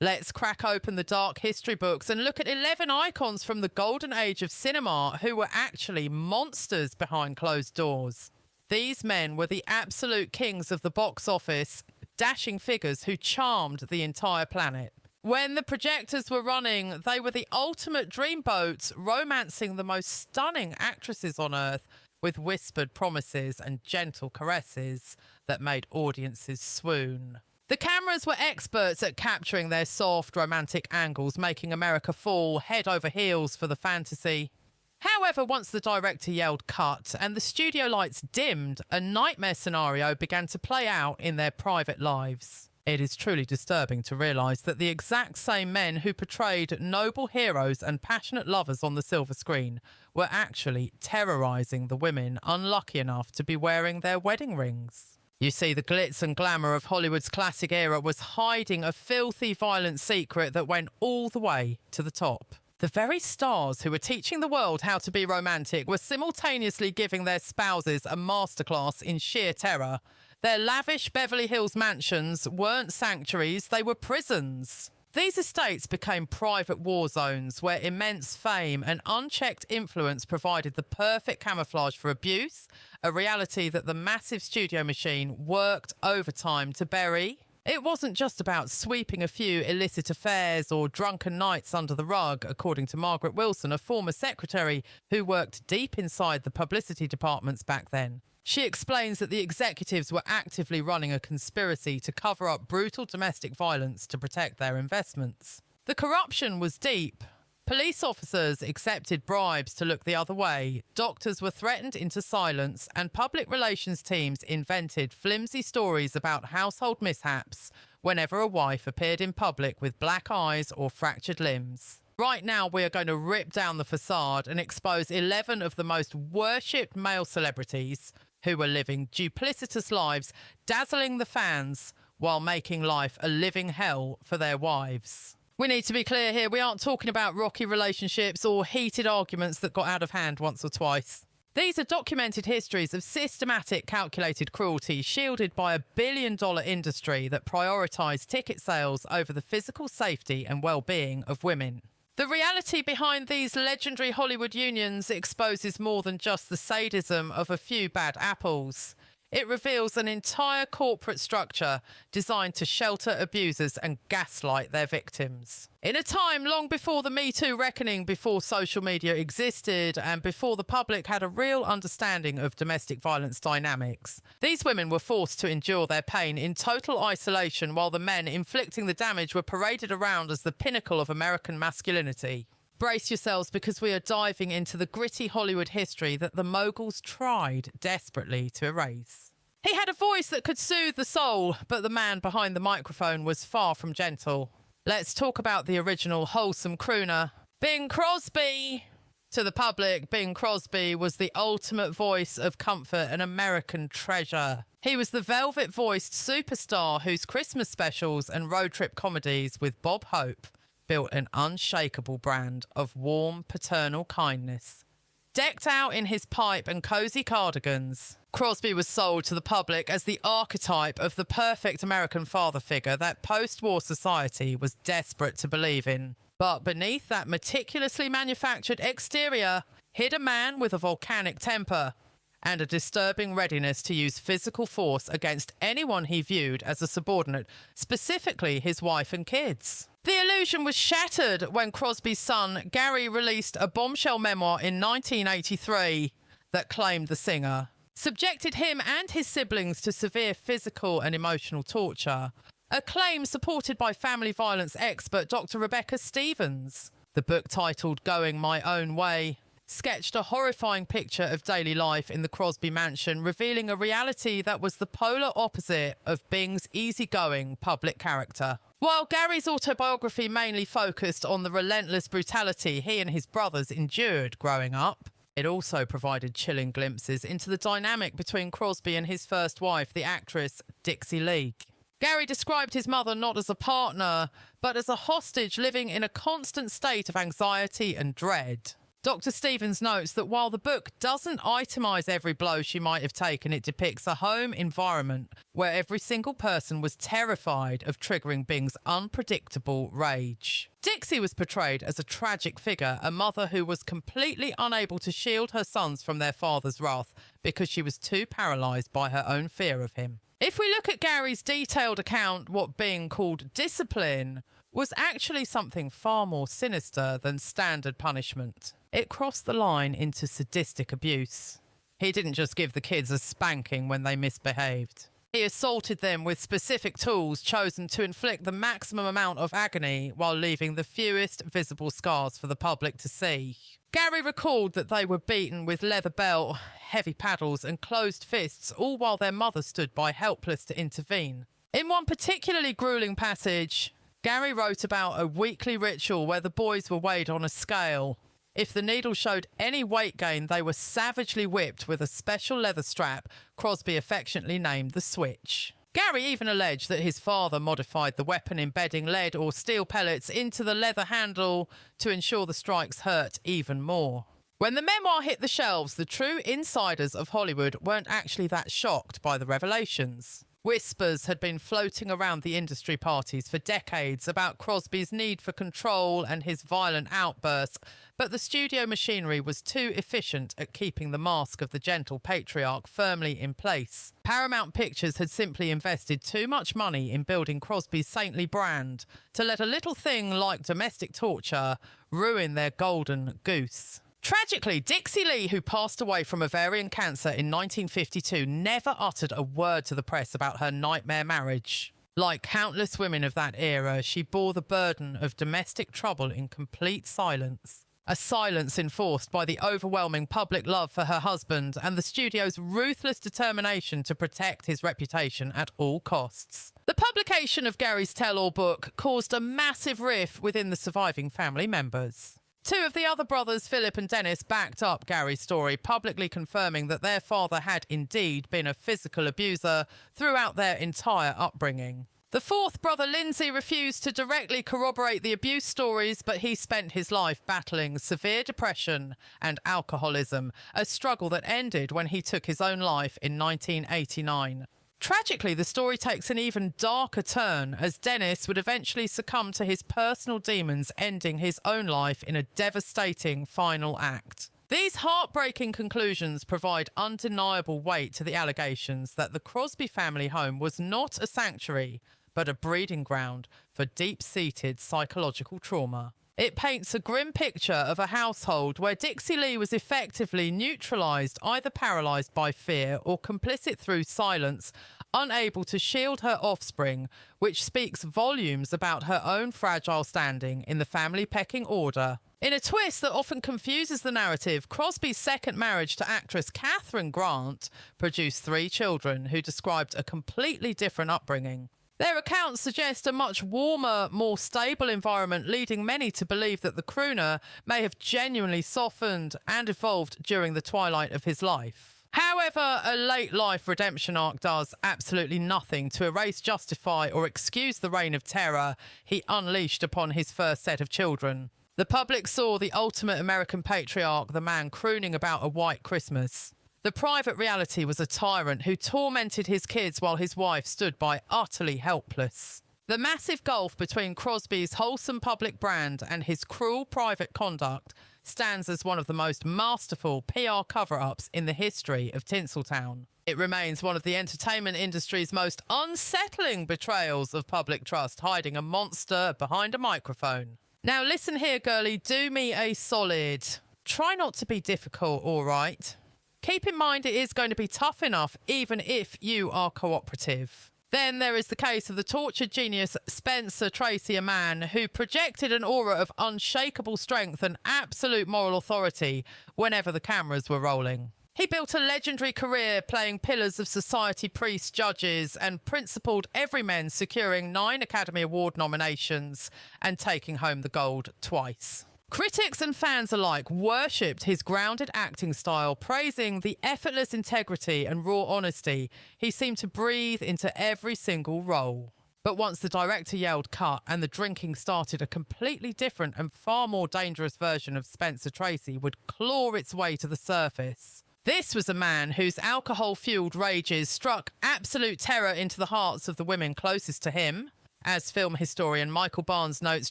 Let's crack open the dark history books and look at 11 icons from the golden age of cinema who were actually monsters behind closed doors. These men were the absolute kings of the box office, dashing figures who charmed the entire planet. When the projectors were running, they were the ultimate dreamboats, romancing the most stunning actresses on earth with whispered promises and gentle caresses that made audiences swoon. The cameras were experts at capturing their soft, romantic angles, making America fall head over heels for the fantasy. However, once the director yelled cut and the studio lights dimmed, a nightmare scenario began to play out in their private lives. It is truly disturbing to realise that the exact same men who portrayed noble heroes and passionate lovers on the silver screen were actually terrorising the women unlucky enough to be wearing their wedding rings. You see, the glitz and glamour of Hollywood's classic era was hiding a filthy, violent secret that went all the way to the top. The very stars who were teaching the world how to be romantic were simultaneously giving their spouses a masterclass in sheer terror. Their lavish Beverly Hills mansions weren't sanctuaries, they were prisons. These estates became private war zones where immense fame and unchecked influence provided the perfect camouflage for abuse, a reality that the massive studio machine worked overtime to bury. It wasn't just about sweeping a few illicit affairs or drunken nights under the rug, according to Margaret Wilson, a former secretary who worked deep inside the publicity departments back then. She explains that the executives were actively running a conspiracy to cover up brutal domestic violence to protect their investments. The corruption was deep. Police officers accepted bribes to look the other way, doctors were threatened into silence, and public relations teams invented flimsy stories about household mishaps whenever a wife appeared in public with black eyes or fractured limbs. Right now, we are going to rip down the facade and expose 11 of the most worshipped male celebrities who were living duplicitous lives, dazzling the fans while making life a living hell for their wives. We need to be clear here, we aren't talking about rocky relationships or heated arguments that got out of hand once or twice. These are documented histories of systematic, calculated cruelty shielded by a billion-dollar industry that prioritised ticket sales over the physical safety and well-being of women. The reality behind these legendary Hollywood unions exposes more than just the sadism of a few bad apples. It reveals an entire corporate structure designed to shelter abusers and gaslight their victims. In a time long before the Me Too reckoning, before social media existed, and before the public had a real understanding of domestic violence dynamics, these women were forced to endure their pain in total isolation while the men inflicting the damage were paraded around as the pinnacle of American masculinity. Brace yourselves, because we are diving into the gritty Hollywood history that the moguls tried desperately to erase. He had a voice that could soothe the soul, but the man behind the microphone was far from gentle. Let's talk about the original wholesome crooner, Bing Crosby. To the public, Bing Crosby was the ultimate voice of comfort, an American treasure. He was the velvet-voiced superstar whose Christmas specials and road trip comedies with Bob Hope built an unshakable brand of warm paternal kindness. Decked out in his pipe and cosy cardigans, Crosby was sold to the public as the archetype of the perfect American father figure that post-war society was desperate to believe in. But beneath that meticulously manufactured exterior hid a man with a volcanic temper and a disturbing readiness to use physical force against anyone he viewed as a subordinate, specifically his wife and kids. The illusion was shattered when Crosby's son, Gary, released a bombshell memoir in 1983 that claimed the singer subjected him and his siblings to severe physical and emotional torture, a claim supported by family violence expert Dr. Rebecca Stevens. The book, titled Going My Own Way, sketched a horrifying picture of daily life in the Crosby mansion, revealing a reality that was the polar opposite of Bing's easygoing public character. While Gary's autobiography mainly focused on the relentless brutality he and his brothers endured growing up, it also provided chilling glimpses into the dynamic between Crosby and his first wife, the actress Dixie League. Gary described his mother not as a partner, but as a hostage living in a constant state of anxiety and dread. Dr. Stevens notes that while the book doesn't itemise every blow she might have taken, it depicts a home environment where every single person was terrified of triggering Bing's unpredictable rage. Dixie was portrayed as a tragic figure, a mother who was completely unable to shield her sons from their father's wrath because she was too paralysed by her own fear of him. If we look at Gary's detailed account, what Bing called discipline was actually something far more sinister than standard punishment. It crossed the line into sadistic abuse. He didn't just give the kids a spanking when they misbehaved. He assaulted them with specific tools chosen to inflict the maximum amount of agony while leaving the fewest visible scars for the public to see. Gary recalled that they were beaten with leather belt, heavy paddles and closed fists, all while their mother stood by helpless to intervene. In one particularly grueling passage, Gary wrote about a weekly ritual where the boys were weighed on a scale. If the needle showed any weight gain, they were savagely whipped with a special leather strap Crosby affectionately named the switch. Gary even alleged that his father modified the weapon, embedding lead or steel pellets into the leather handle to ensure the strikes hurt even more. When the memoir hit the shelves, the true insiders of Hollywood weren't actually that shocked by the revelations. Whispers had been floating around the industry parties for decades about Crosby's need for control and his violent outbursts, but the studio machinery was too efficient at keeping the mask of the gentle patriarch firmly in place. Paramount Pictures had simply invested too much money in building Crosby's saintly brand to let a little thing like domestic torture ruin their golden goose. Tragically, Dixie Lee, who passed away from ovarian cancer in 1952, never uttered a word to the press about her nightmare marriage. Like countless women of that era, she bore the burden of domestic trouble in complete silence. A silence enforced by the overwhelming public love for her husband and the studio's ruthless determination to protect his reputation at all costs. The publication of Gary's tell-all book caused a massive rift within the surviving family members. Two of the other brothers, Philip and Dennis, backed up Gary's story, publicly confirming that their father had indeed been a physical abuser throughout their entire upbringing. The fourth brother, Lindsay, refused to directly corroborate the abuse stories, but he spent his life battling severe depression and alcoholism, a struggle that ended when he took his own life in 1989. Tragically, the story takes an even darker turn as Dennis would eventually succumb to his personal demons, ending his own life in a devastating final act. These heartbreaking conclusions provide undeniable weight to the allegations that the Crosby family home was not a sanctuary, but a breeding ground for deep-seated psychological trauma. It paints a grim picture of a household where Dixie Lee was effectively neutralised, either paralysed by fear or complicit through silence, unable to shield her offspring, which speaks volumes about her own fragile standing in the family pecking order. In a twist that often confuses the narrative, Crosby's second marriage to actress Katharine Grant produced 3 children who described a completely different upbringing. Their accounts suggest a much warmer, more stable environment, leading many to believe that the crooner may have genuinely softened and evolved during the twilight of his life. However, a late-life redemption arc does absolutely nothing to erase, justify or excuse the reign of terror he unleashed upon his first set of children. The public saw the ultimate American patriarch, the man crooning about a white Christmas. The private reality was a tyrant who tormented his kids while his wife stood by utterly helpless. The massive gulf between Crosby's wholesome public brand and his cruel private conduct stands as one of the most masterful PR cover-ups in the history of Tinseltown. It remains one of the entertainment industry's most unsettling betrayals of public trust, hiding a monster behind a microphone. Now listen here, girlie, do me a solid. Try not to be difficult, all right? Keep in mind it is going to be tough enough even if you are cooperative. Then there is the case of the tortured genius Spencer Tracy, a man who projected an aura of unshakable strength and absolute moral authority whenever the cameras were rolling. He built a legendary career playing pillars of society, priests, judges, and principled everymen, securing 9 Academy Award nominations and taking home the gold twice. Critics and fans alike worshipped his grounded acting style, praising the effortless integrity and raw honesty he seemed to breathe into every single role. But once the director yelled cut and the drinking started, a completely different and far more dangerous version of Spencer Tracy would claw its way to the surface. This was a man whose alcohol-fueled rages struck absolute terror into the hearts of the women closest to him. As film historian Michael Barnes notes,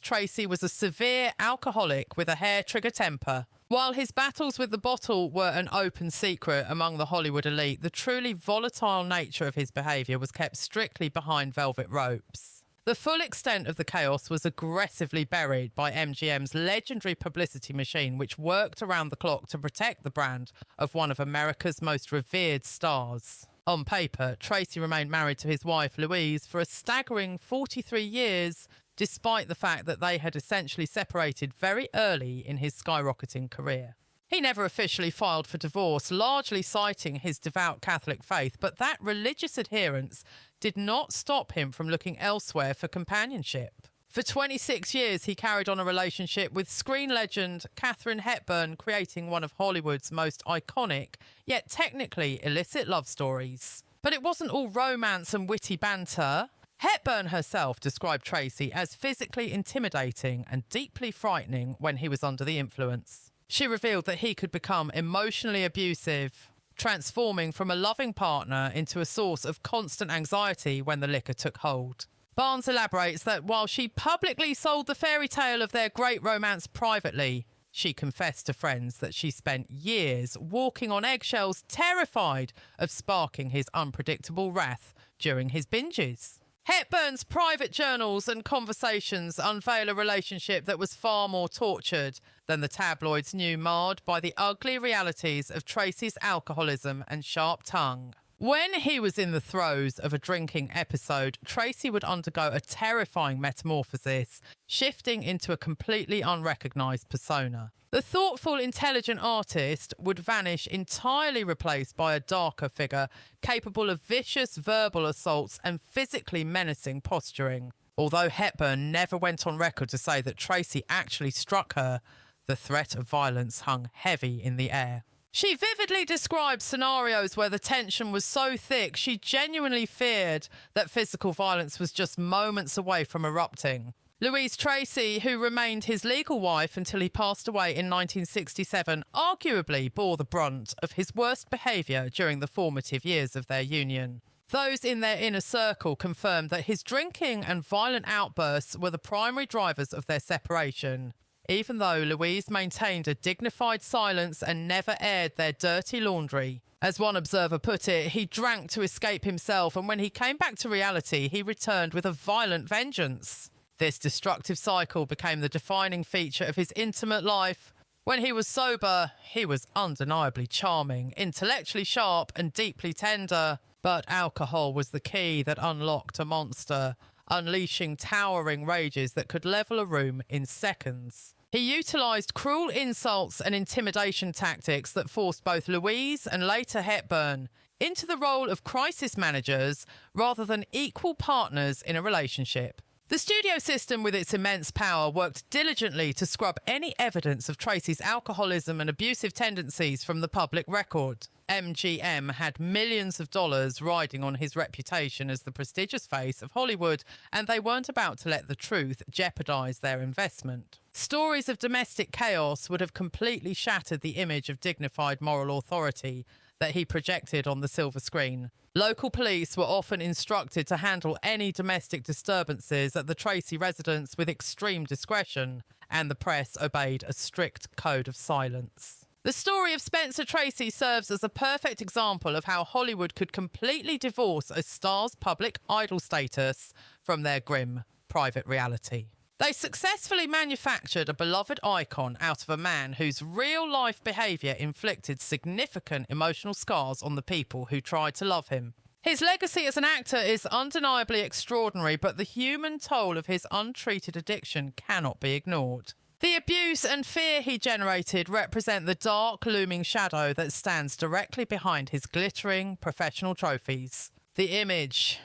Tracy was a severe alcoholic with a hair-trigger temper. While his battles with the bottle were an open secret among the Hollywood elite, the truly volatile nature of his behaviour was kept strictly behind velvet ropes. The full extent of the chaos was aggressively buried by MGM's legendary publicity machine, which worked around the clock to protect the brand of one of America's most revered stars. On paper, Tracy remained married to his wife Louise for a staggering 43 years, despite the fact that they had essentially separated very early in his skyrocketing career. He never officially filed for divorce, largely citing his devout Catholic faith, but that religious adherence did not stop him from looking elsewhere for companionship. For 26 years, he carried on a relationship with screen legend Katharine Hepburn, creating one of Hollywood's most iconic, yet technically illicit love stories. But it wasn't all romance and witty banter. Hepburn herself described Tracy as physically intimidating and deeply frightening when he was under the influence. She revealed that he could become emotionally abusive, transforming from a loving partner into a source of constant anxiety when the liquor took hold. Barnes elaborates that while she publicly sold the fairy tale of their great romance privately, she confessed to friends that she spent years walking on eggshells, terrified of sparking his unpredictable wrath during his binges. Hepburn's private journals and conversations unveil a relationship that was far more tortured than the tabloids knew, marred by the ugly realities of Tracy's alcoholism and sharp tongue. When he was in the throes of a drinking episode, Tracy would undergo a terrifying metamorphosis, shifting into a completely unrecognised persona. The thoughtful, intelligent artist would vanish, entirely replaced by a darker figure capable of vicious verbal assaults and physically menacing posturing. Although Hepburn never went on record to say that Tracy actually struck her, the threat of violence hung heavy in the air. She vividly described scenarios where the tension was so thick she genuinely feared that physical violence was just moments away from erupting. Louise Tracy, who remained his legal wife until he passed away in 1967, arguably bore the brunt of his worst behaviour during the formative years of their union. Those in their inner circle confirmed that his drinking and violent outbursts were the primary drivers of their separation, even though Louise maintained a dignified silence and never aired their dirty laundry. As one observer put it, he drank to escape himself, and when he came back to reality, he returned with a violent vengeance. This destructive cycle became the defining feature of his intimate life. When he was sober, he was undeniably charming, intellectually sharp and deeply tender. But alcohol was the key that unlocked a monster, unleashing towering rages that could level a room in seconds. He utilised cruel insults and intimidation tactics that forced both Louise and later Hepburn into the role of crisis managers rather than equal partners in a relationship. The studio system, with its immense power, worked diligently to scrub any evidence of Tracy's alcoholism and abusive tendencies from the public record. MGM had millions of dollars riding on his reputation as the prestigious face of Hollywood, and they weren't about to let the truth jeopardise their investment. Stories of domestic chaos would have completely shattered the image of dignified moral authority that he projected on the silver screen. Local police were often instructed to handle any domestic disturbances at the Tracy residence with extreme discretion, and the press obeyed a strict code of silence. The story of Spencer Tracy serves as a perfect example of how Hollywood could completely divorce a star's public idol status from their grim private reality. They successfully manufactured a beloved icon out of a man whose real-life behaviour inflicted significant emotional scars on the people who tried to love him. His legacy as an actor is undeniably extraordinary, but the human toll of his untreated addiction cannot be ignored. The abuse and fear he generated represent the dark, looming shadow that stands directly behind his glittering professional trophies. The image.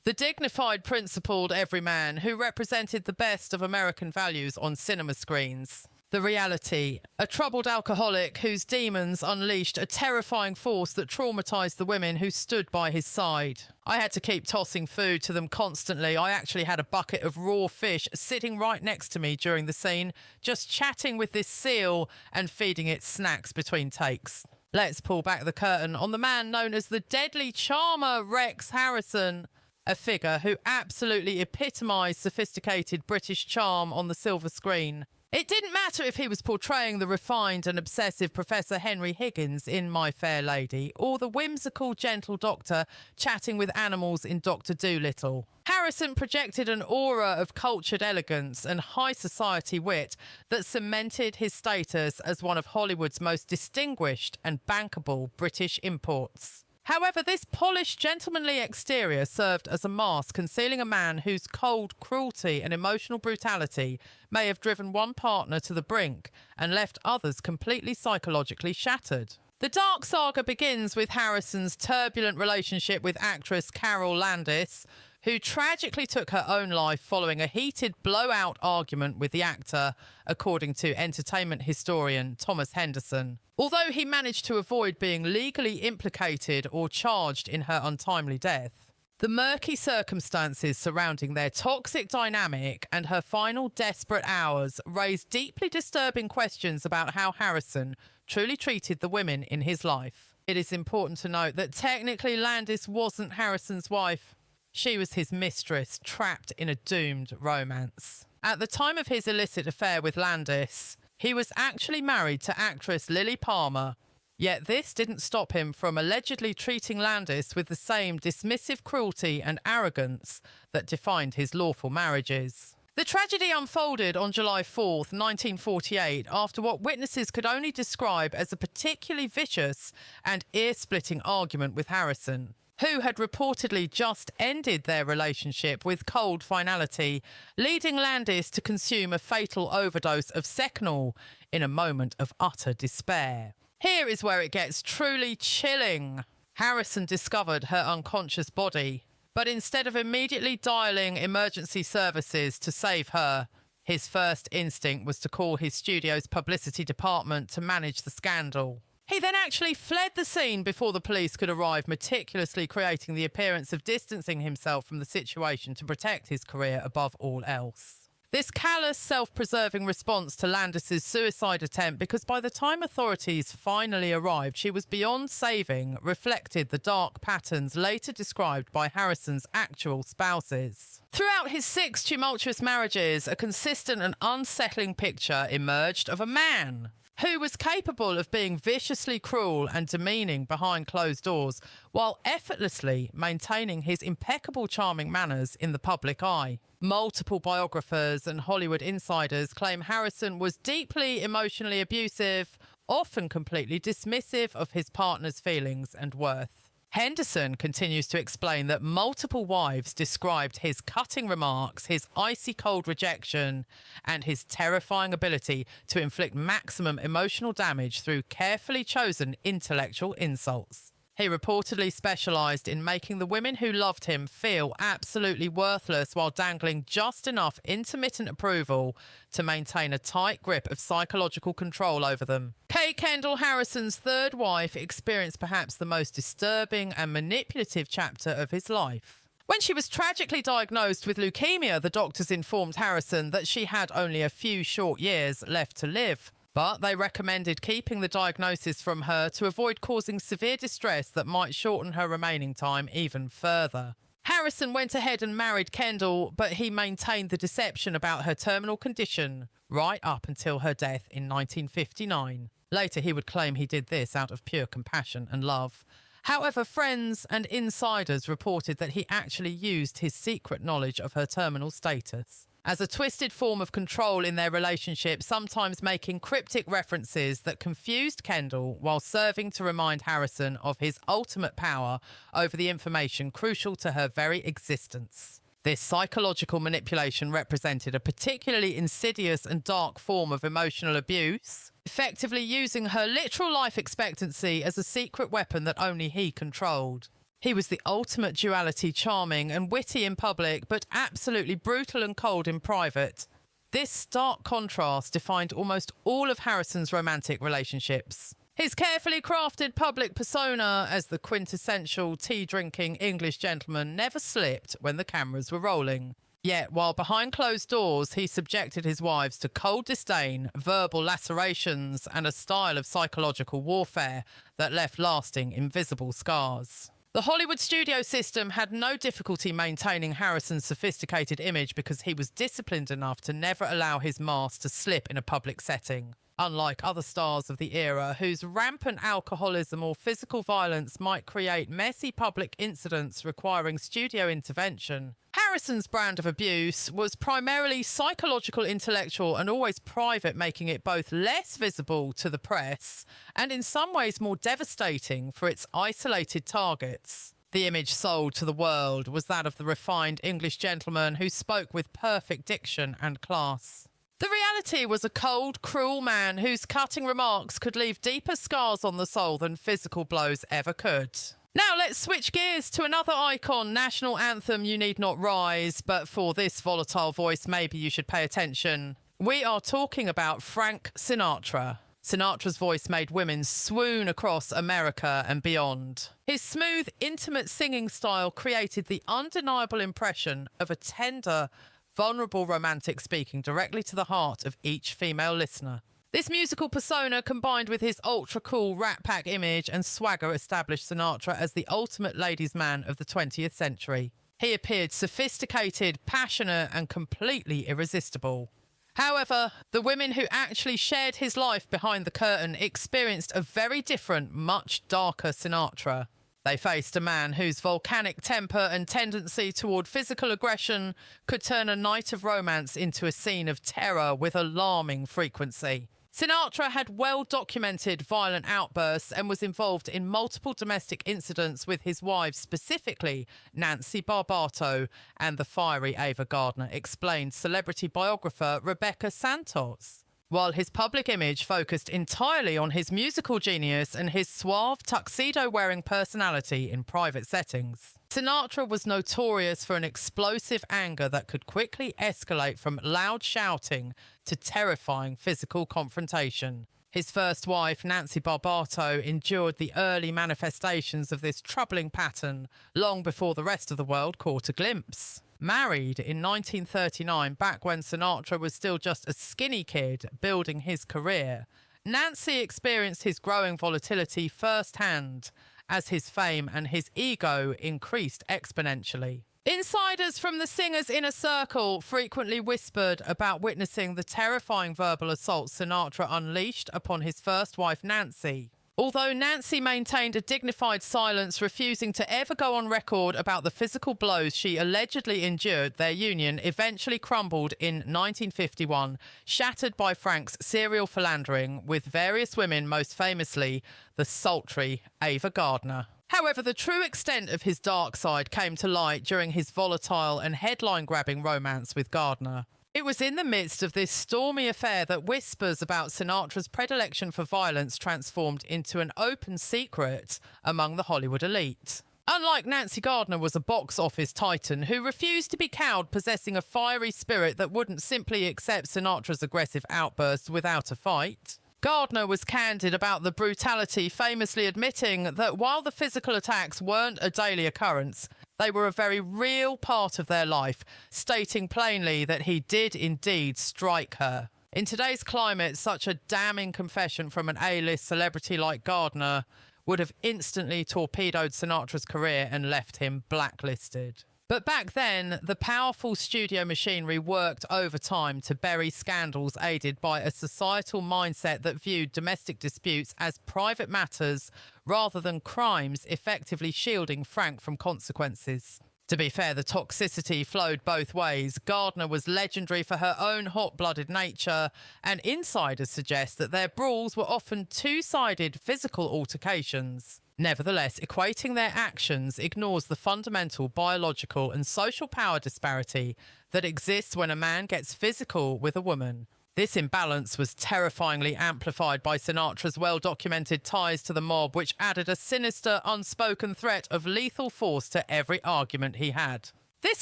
The dignified, principled everyman who represented the best of American values on cinema screens. The reality: a troubled alcoholic whose demons unleashed a terrifying force that traumatized the women who stood by his side. I had to keep tossing food to them constantly. I actually had a bucket of raw fish sitting right next to me during the scene, just chatting with this seal and feeding it snacks between takes. Let's pull back the curtain on the man known as the deadly charmer Rex Harrison, a figure who absolutely epitomised sophisticated British charm on the silver screen. It didn't matter if he was portraying the refined and obsessive Professor Henry Higgins in My Fair Lady or the whimsical gentle doctor chatting with animals in Dr. Dolittle. Harrison projected an aura of cultured elegance and high society wit that cemented his status as one of Hollywood's most distinguished and bankable British imports. However, this polished, gentlemanly exterior served as a mask concealing a man whose cold cruelty and emotional brutality may have driven one partner to the brink and left others completely psychologically shattered. The dark saga begins with Harrison's turbulent relationship with actress Carol Landis, who tragically took her own life following a heated blowout argument with the actor, according to entertainment historian Thomas Henderson. Although he managed to avoid being legally implicated or charged in her untimely death, the murky circumstances surrounding their toxic dynamic and her final desperate hours raised deeply disturbing questions about how Harrison truly treated the women in his life. It is important to note that technically Landis wasn't Harrison's wife. She was his mistress, trapped in a doomed romance. At the time of his illicit affair with Landis, he was actually married to actress Lily Palmer, yet this didn't stop him from allegedly treating Landis with the same dismissive cruelty and arrogance that defined his lawful marriages. The tragedy unfolded on July 4th, 1948, after what witnesses could only describe as a particularly vicious and ear-splitting argument with Harrison, who had reportedly just ended their relationship with cold finality, leading Landis to consume a fatal overdose of Seconal in a moment of utter despair. Here is where it gets truly chilling. Harrison discovered her unconscious body, but instead of immediately dialing emergency services to save her, his first instinct was to call his studio's publicity department to manage the scandal. He then actually fled the scene before the police could arrive, meticulously creating the appearance of distancing himself from the situation to protect his career above all else. This callous, self-preserving response to Landis's suicide attempt, because by the time authorities finally arrived, she was beyond saving, reflected the dark patterns later described by Harrison's actual spouses. Throughout his 6 tumultuous marriages, a consistent and unsettling picture emerged of a man who was capable of being viciously cruel and demeaning behind closed doors, while effortlessly maintaining his impeccable charming manners in the public eye. Multiple biographers and Hollywood insiders claim Harrison was deeply emotionally abusive, often completely dismissive of his partner's feelings and worth. Henderson continues to explain that multiple wives described his cutting remarks, his icy cold rejection, and his terrifying ability to inflict maximum emotional damage through carefully chosen intellectual insults. He reportedly specialised in making the women who loved him feel absolutely worthless while dangling just enough intermittent approval to maintain a tight grip of psychological control over them. Kay Kendall Harrison's third wife experienced perhaps the most disturbing and manipulative chapter of his life. When she was tragically diagnosed with leukemia, the doctors informed Harrison that she had only a few short years left to live. But they recommended keeping the diagnosis from her to avoid causing severe distress that might shorten her remaining time even further. Harrison went ahead and married Kendall, but he maintained the deception about her terminal condition right up until her death in 1959. Later, he would claim he did this out of pure compassion and love. However, friends and insiders reported that he actually used his secret knowledge of her terminal status as a twisted form of control in their relationship, sometimes making cryptic references that confused Kendall while serving to remind Harrison of his ultimate power over the information crucial to her very existence. This psychological manipulation represented a particularly insidious and dark form of emotional abuse, effectively using her literal life expectancy as a secret weapon that only he controlled. He was the ultimate duality, charming and witty in public, but absolutely brutal and cold in private. This stark contrast defined almost all of Harrison's romantic relationships. His carefully crafted public persona as the quintessential tea-drinking English gentleman never slipped when the cameras were rolling. Yet, while behind closed doors, he subjected his wives to cold disdain, verbal lacerations, and a style of psychological warfare that left lasting, invisible scars. The Hollywood studio system had no difficulty maintaining Harrison's sophisticated image because he was disciplined enough to never allow his mask to slip in a public setting. Unlike other stars of the era, whose rampant alcoholism or physical violence might create messy public incidents requiring studio intervention, Harrison's brand of abuse was primarily psychological, intellectual, and always private, making it both less visible to the press and in some ways more devastating for its isolated targets. The image sold to the world was that of the refined English gentleman who spoke with perfect diction and class. The reality was a cold, cruel man whose cutting remarks could leave deeper scars on the soul than physical blows ever could. Now let's switch gears to another icon, national anthem You Need Not Rise, but for this volatile voice maybe you should pay attention. We are talking about Frank Sinatra. Sinatra's voice made women swoon across America and beyond. His smooth, intimate singing style created the undeniable impression of a tender, vulnerable romantic speaking directly to the heart of each female listener. This musical persona, combined with his ultra-cool Rat Pack image and swagger, established Sinatra as the ultimate ladies' man of the 20th century. He appeared sophisticated, passionate, and completely irresistible. However, the women who actually shared his life behind the curtain experienced a very different, much darker Sinatra. They faced a man whose volcanic temper and tendency toward physical aggression could turn a night of romance into a scene of terror with alarming frequency. Sinatra had well-documented violent outbursts and was involved in multiple domestic incidents with his wives, specifically Nancy Barbato and the fiery Ava Gardner, explained celebrity biographer Rebecca Santos. While his public image focused entirely on his musical genius and his suave, tuxedo-wearing personality in private settings, Sinatra was notorious for an explosive anger that could quickly escalate from loud shouting to terrifying physical confrontation. His first wife, Nancy Barbato, endured the early manifestations of this troubling pattern long before the rest of the world caught a glimpse. Married in 1939, back when Sinatra was still just a skinny kid building his career, Nancy experienced his growing volatility firsthand as his fame and his ego increased exponentially. Insiders from the singer's inner circle frequently whispered about witnessing the terrifying verbal assault Sinatra unleashed upon his first wife, Nancy. Although Nancy maintained a dignified silence, refusing to ever go on record about the physical blows she allegedly endured, their union eventually crumbled in 1951, shattered by Frank's serial philandering with various women, most famously the sultry Ava Gardner. However, the true extent of his dark side came to light during his volatile and headline-grabbing romance with Gardner. It was in the midst of this stormy affair that whispers about Sinatra's predilection for violence transformed into an open secret among the Hollywood elite. Unlike Nancy, Gardner was a box office titan who refused to be cowed, possessing a fiery spirit that wouldn't simply accept Sinatra's aggressive outbursts without a fight. Gardner was candid about the brutality, famously admitting that while the physical attacks weren't a daily occurrence, they were a very real part of their life, stating plainly that he did indeed strike her. In today's climate, such a damning confession from an A-list celebrity like Gardner would have instantly torpedoed Sinatra's career and left him blacklisted. But back then, the powerful studio machinery worked overtime to bury scandals, aided by a societal mindset that viewed domestic disputes as private matters rather than crimes, effectively shielding Frank from consequences. To be fair, the toxicity flowed both ways. Gardner was legendary for her own hot-blooded nature, and insiders suggest that their brawls were often two-sided physical altercations. Nevertheless, equating their actions ignores the fundamental biological and social power disparity that exists when a man gets physical with a woman. This imbalance was terrifyingly amplified by Sinatra's well-documented ties to the mob, which added a sinister, unspoken threat of lethal force to every argument he had. This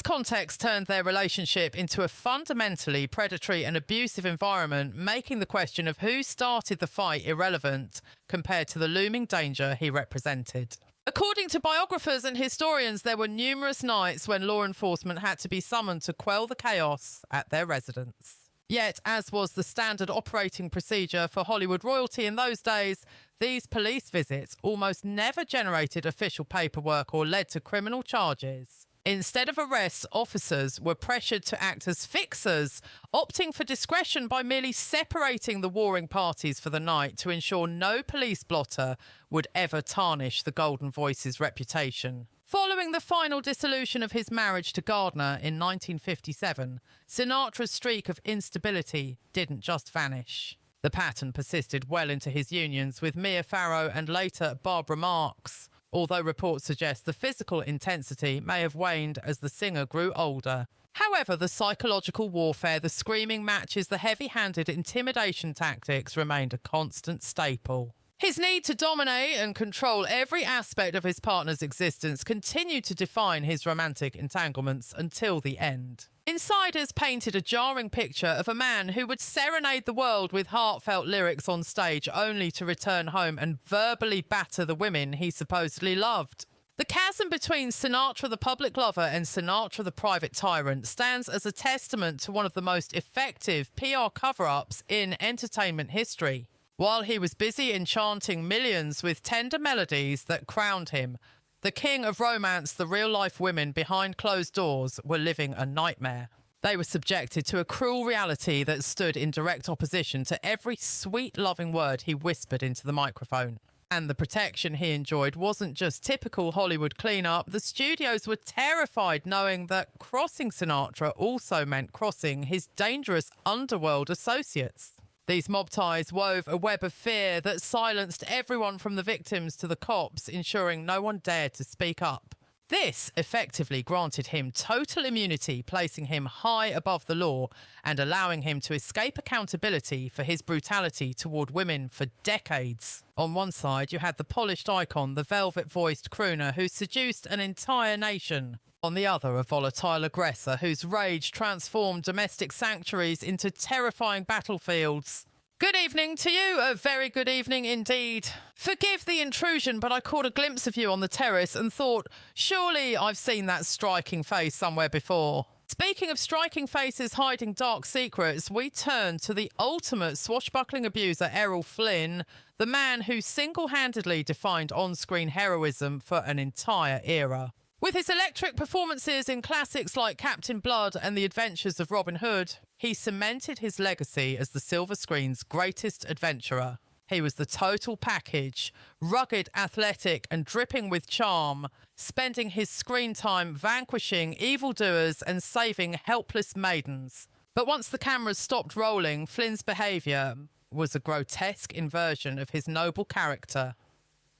context turned their relationship into a fundamentally predatory and abusive environment, making the question of who started the fight irrelevant compared to the looming danger he represented. According to biographers and historians, there were numerous nights when law enforcement had to be summoned to quell the chaos at their residence. Yet, as was the standard operating procedure for Hollywood royalty in those days, these police visits almost never generated official paperwork or led to criminal charges. Instead of arrests, officers were pressured to act as fixers, opting for discretion by merely separating the warring parties for the night to ensure no police blotter would ever tarnish the Golden Voice's reputation. Following the final dissolution of his marriage to Gardner in 1957, Sinatra's streak of instability didn't just vanish. The pattern persisted well into his unions with Mia Farrow and later Barbara Marx, although reports suggest the physical intensity may have waned as the singer grew older. However, the psychological warfare, the screaming matches, the heavy-handed intimidation tactics remained a constant staple. His need to dominate and control every aspect of his partner's existence continued to define his romantic entanglements until the end. Insiders painted a jarring picture of a man who would serenade the world with heartfelt lyrics on stage only to return home and verbally batter the women he supposedly loved. The chasm between Sinatra the public lover and Sinatra the private tyrant stands as a testament to one of the most effective PR cover-ups in entertainment history. While he was busy enchanting millions with tender melodies that crowned him, the king of romance, the real-life women behind closed doors were living a nightmare. They were subjected to a cruel reality that stood in direct opposition to every sweet, loving word he whispered into the microphone. And the protection he enjoyed wasn't just typical Hollywood cleanup. The studios were terrified knowing that crossing Sinatra also meant crossing his dangerous underworld associates. These mob ties wove a web of fear that silenced everyone from the victims to the cops, ensuring no one dared to speak up. This effectively granted him total immunity, placing him high above the law and allowing him to escape accountability for his brutality toward women for decades. On one side, you had the polished icon, the velvet-voiced crooner who seduced an entire nation. On the other, a volatile aggressor whose rage transformed domestic sanctuaries into terrifying battlefields. Good evening to you, a very good evening indeed. Forgive the intrusion, but I caught a glimpse of you on the terrace and thought, surely I've seen that striking face somewhere before. Speaking of striking faces hiding dark secrets, we turn to the ultimate swashbuckling abuser, Errol Flynn, the man who single-handedly defined on-screen heroism for an entire era. With his electric performances in classics like Captain Blood and The Adventures of Robin Hood, he cemented his legacy as the silver screen's greatest adventurer. He was the total package, rugged, athletic, and dripping with charm, spending his screen time vanquishing evildoers and saving helpless maidens. But once the cameras stopped rolling, Flynn's behaviour was a grotesque inversion of his noble character.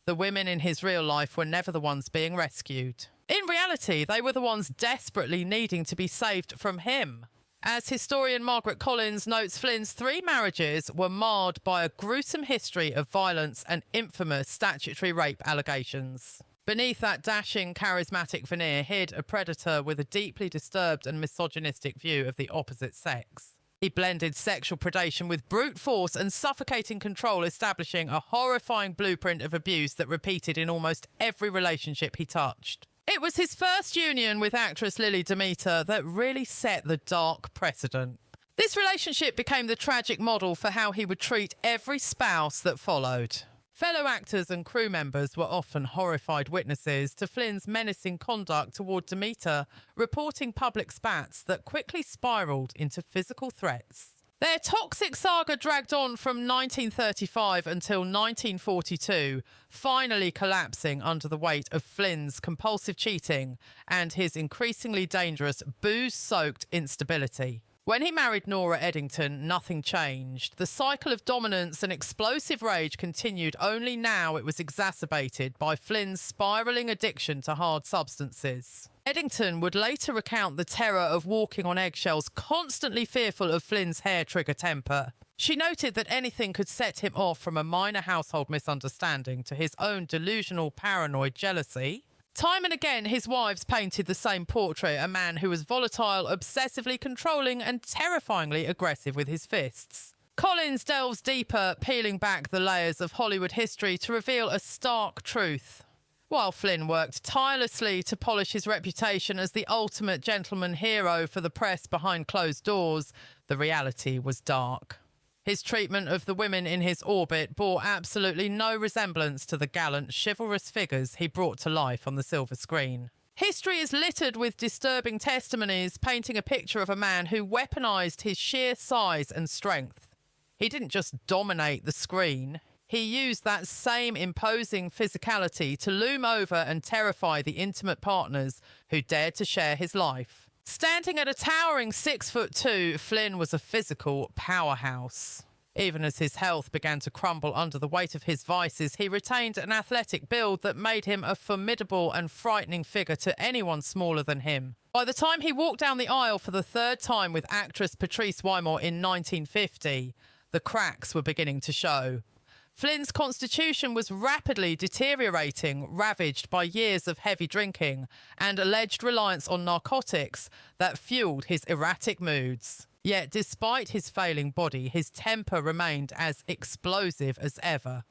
The women in his real life were never the ones being rescued. In reality, they were the ones desperately needing to be saved from him. As historian Margaret Collins notes, Flynn's 3 marriages were marred by a gruesome history of violence and infamous statutory rape allegations. Beneath that dashing, charismatic veneer hid a predator with a deeply disturbed and misogynistic view of the opposite sex. He blended sexual predation with brute force and suffocating control, establishing a horrifying blueprint of abuse that repeated in almost every relationship he touched. It was his first union with actress Lily Demeter that really set the dark precedent. This relationship became the tragic model for how he would treat every spouse that followed. Fellow actors and crew members were often horrified witnesses to Flynn's menacing conduct toward Demeter, reporting public spats that quickly spiralled into physical threats. Their toxic saga dragged on from 1935 until 1942, finally collapsing under the weight of Flynn's compulsive cheating and his increasingly dangerous booze-soaked instability. When he married Nora Eddington, nothing changed. The cycle of dominance and explosive rage continued, only now it was exacerbated by Flynn's spiralling addiction to hard substances. Eddington would later recount the terror of walking on eggshells, constantly fearful of Flynn's hair-trigger temper. She noted that anything could set him off, from a minor household misunderstanding to his own delusional paranoid jealousy. Time and again, his wives painted the same portrait, a man who was volatile, obsessively controlling, and terrifyingly aggressive with his fists. Collins delves deeper, peeling back the layers of Hollywood history to reveal a stark truth. While Flynn worked tirelessly to polish his reputation as the ultimate gentleman hero for the press behind closed doors, the reality was dark. His treatment of the women in his orbit bore absolutely no resemblance to the gallant, chivalrous figures he brought to life on the silver screen. History is littered with disturbing testimonies painting a picture of a man who weaponized his sheer size and strength. He didn't just dominate the screen. He used that same imposing physicality to loom over and terrify the intimate partners who dared to share his life. Standing at a towering 6'2", Flynn was a physical powerhouse. Even as his health began to crumble under the weight of his vices, he retained an athletic build that made him a formidable and frightening figure to anyone smaller than him. By the time he walked down the aisle for the third time with actress Patrice Wymore in 1950, the cracks were beginning to show. Flynn's constitution was rapidly deteriorating, ravaged by years of heavy drinking and alleged reliance on narcotics that fueled his erratic moods. Yet, despite his failing body, his temper remained as explosive as ever.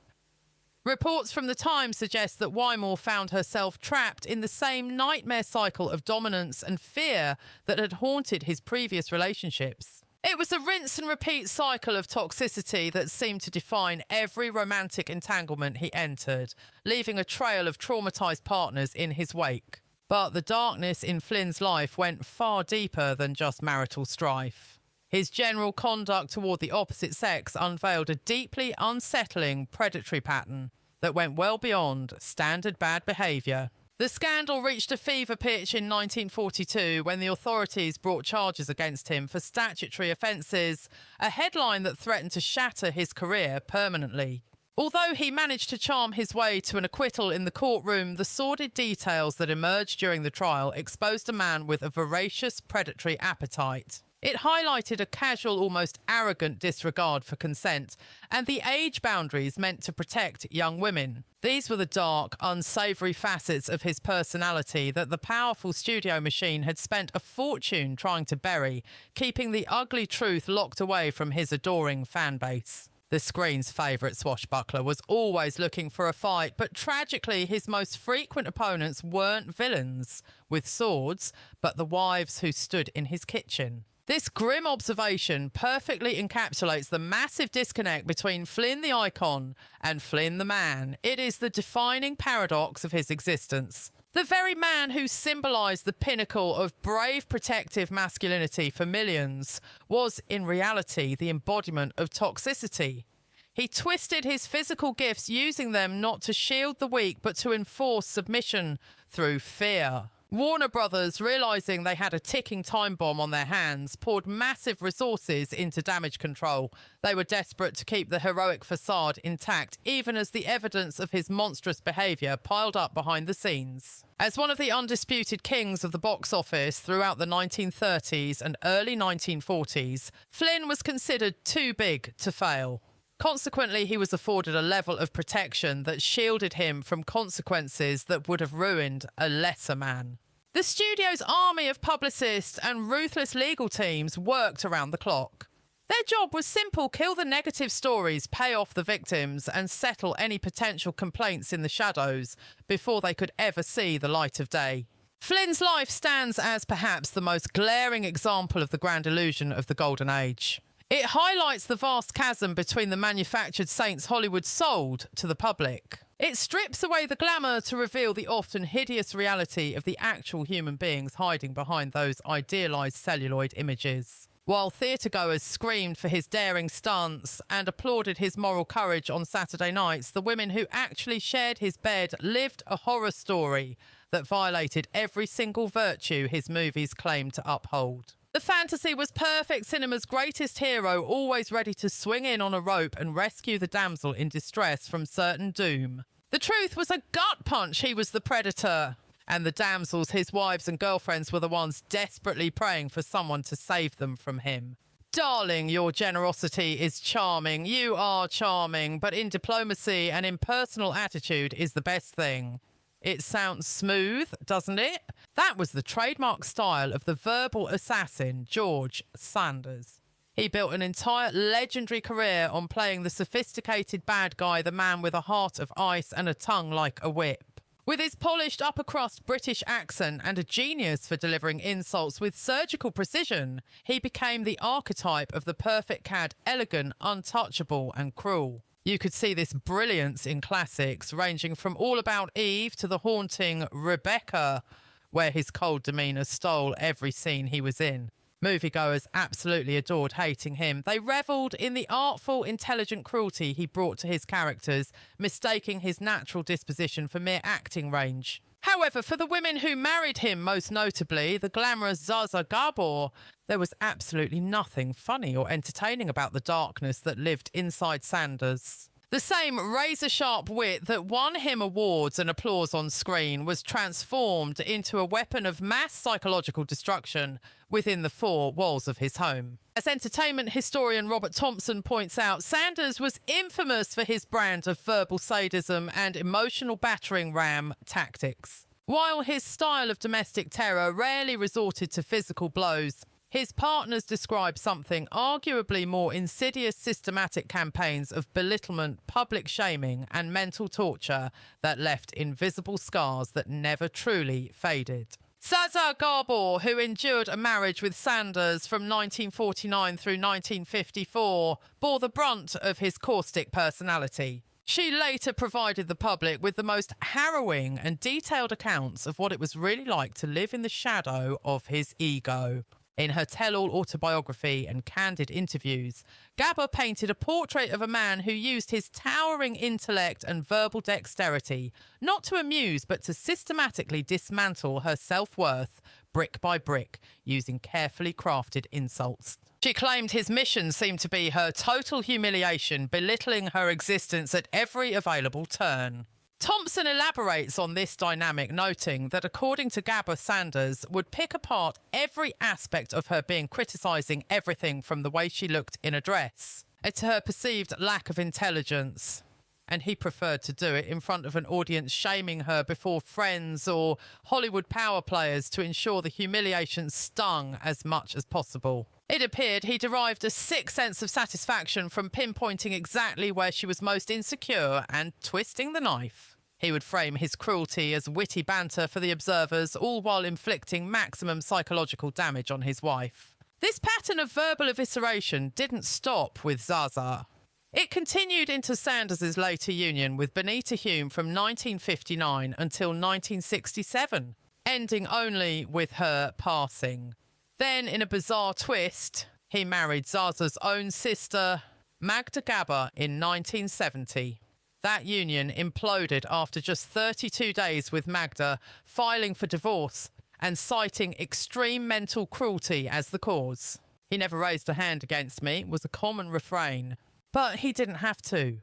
Reports from the Times suggest that Wymore found herself trapped in the same nightmare cycle of dominance and fear that had haunted his previous relationships. It was a rinse and repeat cycle of toxicity that seemed to define every romantic entanglement he entered, leaving a trail of traumatized partners in his wake. But the darkness in Flynn's life went far deeper than just marital strife. His general conduct toward the opposite sex unveiled a deeply unsettling predatory pattern that went well beyond standard bad behavior. The scandal reached a fever pitch in 1942 when the authorities brought charges against him for statutory offences, a headline that threatened to shatter his career permanently. Although he managed to charm his way to an acquittal in the courtroom, the sordid details that emerged during the trial exposed a man with a voracious predatory appetite. It highlighted a casual, almost arrogant disregard for consent and the age boundaries meant to protect young women. These were the dark, unsavoury facets of his personality that the powerful studio machine had spent a fortune trying to bury, keeping the ugly truth locked away from his adoring fan base. The screen's favourite swashbuckler was always looking for a fight, but tragically his most frequent opponents weren't villains with swords, but the wives who stood in his kitchen. This grim observation perfectly encapsulates the massive disconnect between Flynn the icon and Flynn the man. It is the defining paradox of his existence. The very man who symbolised the pinnacle of brave, protective masculinity for millions was, in reality, the embodiment of toxicity. He twisted his physical gifts, using them not to shield the weak, but to enforce submission through fear. Warner Brothers, realising they had a ticking time bomb on their hands, poured massive resources into damage control. They were desperate to keep the heroic facade intact, even as the evidence of his monstrous behaviour piled up behind the scenes. As one of the undisputed kings of the box office throughout the 1930s and early 1940s, Flynn was considered too big to fail. Consequently, he was afforded a level of protection that shielded him from consequences that would have ruined a lesser man. The studio's army of publicists and ruthless legal teams worked around the clock. Their job was simple: kill the negative stories, pay off the victims, and settle any potential complaints in the shadows before they could ever see the light of day. Flynn's life stands as perhaps the most glaring example of the grand illusion of the Golden Age. It highlights the vast chasm between the manufactured saints Hollywood sold to the public. It strips away the glamour to reveal the often hideous reality of the actual human beings hiding behind those idealised celluloid images. While theatregoers screamed for his daring stunts and applauded his moral courage on Saturday nights, the women who actually shared his bed lived a horror story that violated every single virtue his movies claimed to uphold. The fantasy was perfect cinema's greatest hero, always ready to swing in on a rope and rescue the damsel in distress from certain doom. The truth was a gut punch. He was the predator, and the damsels, his wives and girlfriends, were the ones desperately praying for someone to save them from him. Darling, your generosity is charming. You are charming, but in diplomacy, an impersonal attitude is the best thing. It sounds smooth, doesn't it? That was the trademark style of the verbal assassin, George Sanders. He built an entire legendary career on playing the sophisticated bad guy, the man with a heart of ice and a tongue like a whip. With his polished upper-crust British accent and a genius for delivering insults with surgical precision, he became the archetype of the perfect cad, elegant, untouchable and cruel. You could see this brilliance in classics, ranging from All About Eve to the haunting Rebecca, where his cold demeanour stole every scene he was in. Moviegoers absolutely adored hating him. They revelled in the artful, intelligent cruelty he brought to his characters, mistaking his natural disposition for mere acting range. However, for the women who married him, most notably the glamorous Zaza Gabor, there was absolutely nothing funny or entertaining about the darkness that lived inside Sanders. The same razor-sharp wit that won him awards and applause on screen was transformed into a weapon of mass psychological destruction within the four walls of his home. As entertainment historian Robert Thompson points out, Sanders was infamous for his brand of verbal sadism and emotional battering ram tactics. While his style of domestic terror rarely resorted to physical blows, his partners describe something arguably more insidious systematic campaigns of belittlement, public shaming and mental torture that left invisible scars that never truly faded. Zaza Gabor, who endured a marriage with Sanders from 1949 through 1954, bore the brunt of his caustic personality. She later provided the public with the most harrowing and detailed accounts of what it was really like to live in the shadow of his ego. In her tell-all autobiography and candid interviews, Gabor painted a portrait of a man who used his towering intellect and verbal dexterity not to amuse but to systematically dismantle her self-worth brick by brick using carefully crafted insults. She claimed his mission seemed to be her total humiliation, belittling her existence at every available turn. Thompson elaborates on this dynamic, noting that according to Gabor, Sanders would pick apart every aspect of her being, criticising everything from the way she looked in a dress to her perceived lack of intelligence. And he preferred to do it in front of an audience, shaming her before friends or Hollywood power players to ensure the humiliation stung as much as possible. It appeared he derived a sick sense of satisfaction from pinpointing exactly where she was most insecure and twisting the knife. He would frame his cruelty as witty banter for the observers, all while inflicting maximum psychological damage on his wife. This pattern of verbal evisceration didn't stop with Zaza. It continued into Sanders' later union with Benita Hume from 1959 until 1967, ending only with her passing. Then, in a bizarre twist, he married Zaza's own sister, Magda Gabor, in 1970. That union imploded after just 32 days, with Magda filing for divorce and citing extreme mental cruelty as the cause. "He never raised a hand against me," was a common refrain. But he didn't have to.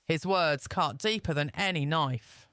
His words cut deeper than any knife.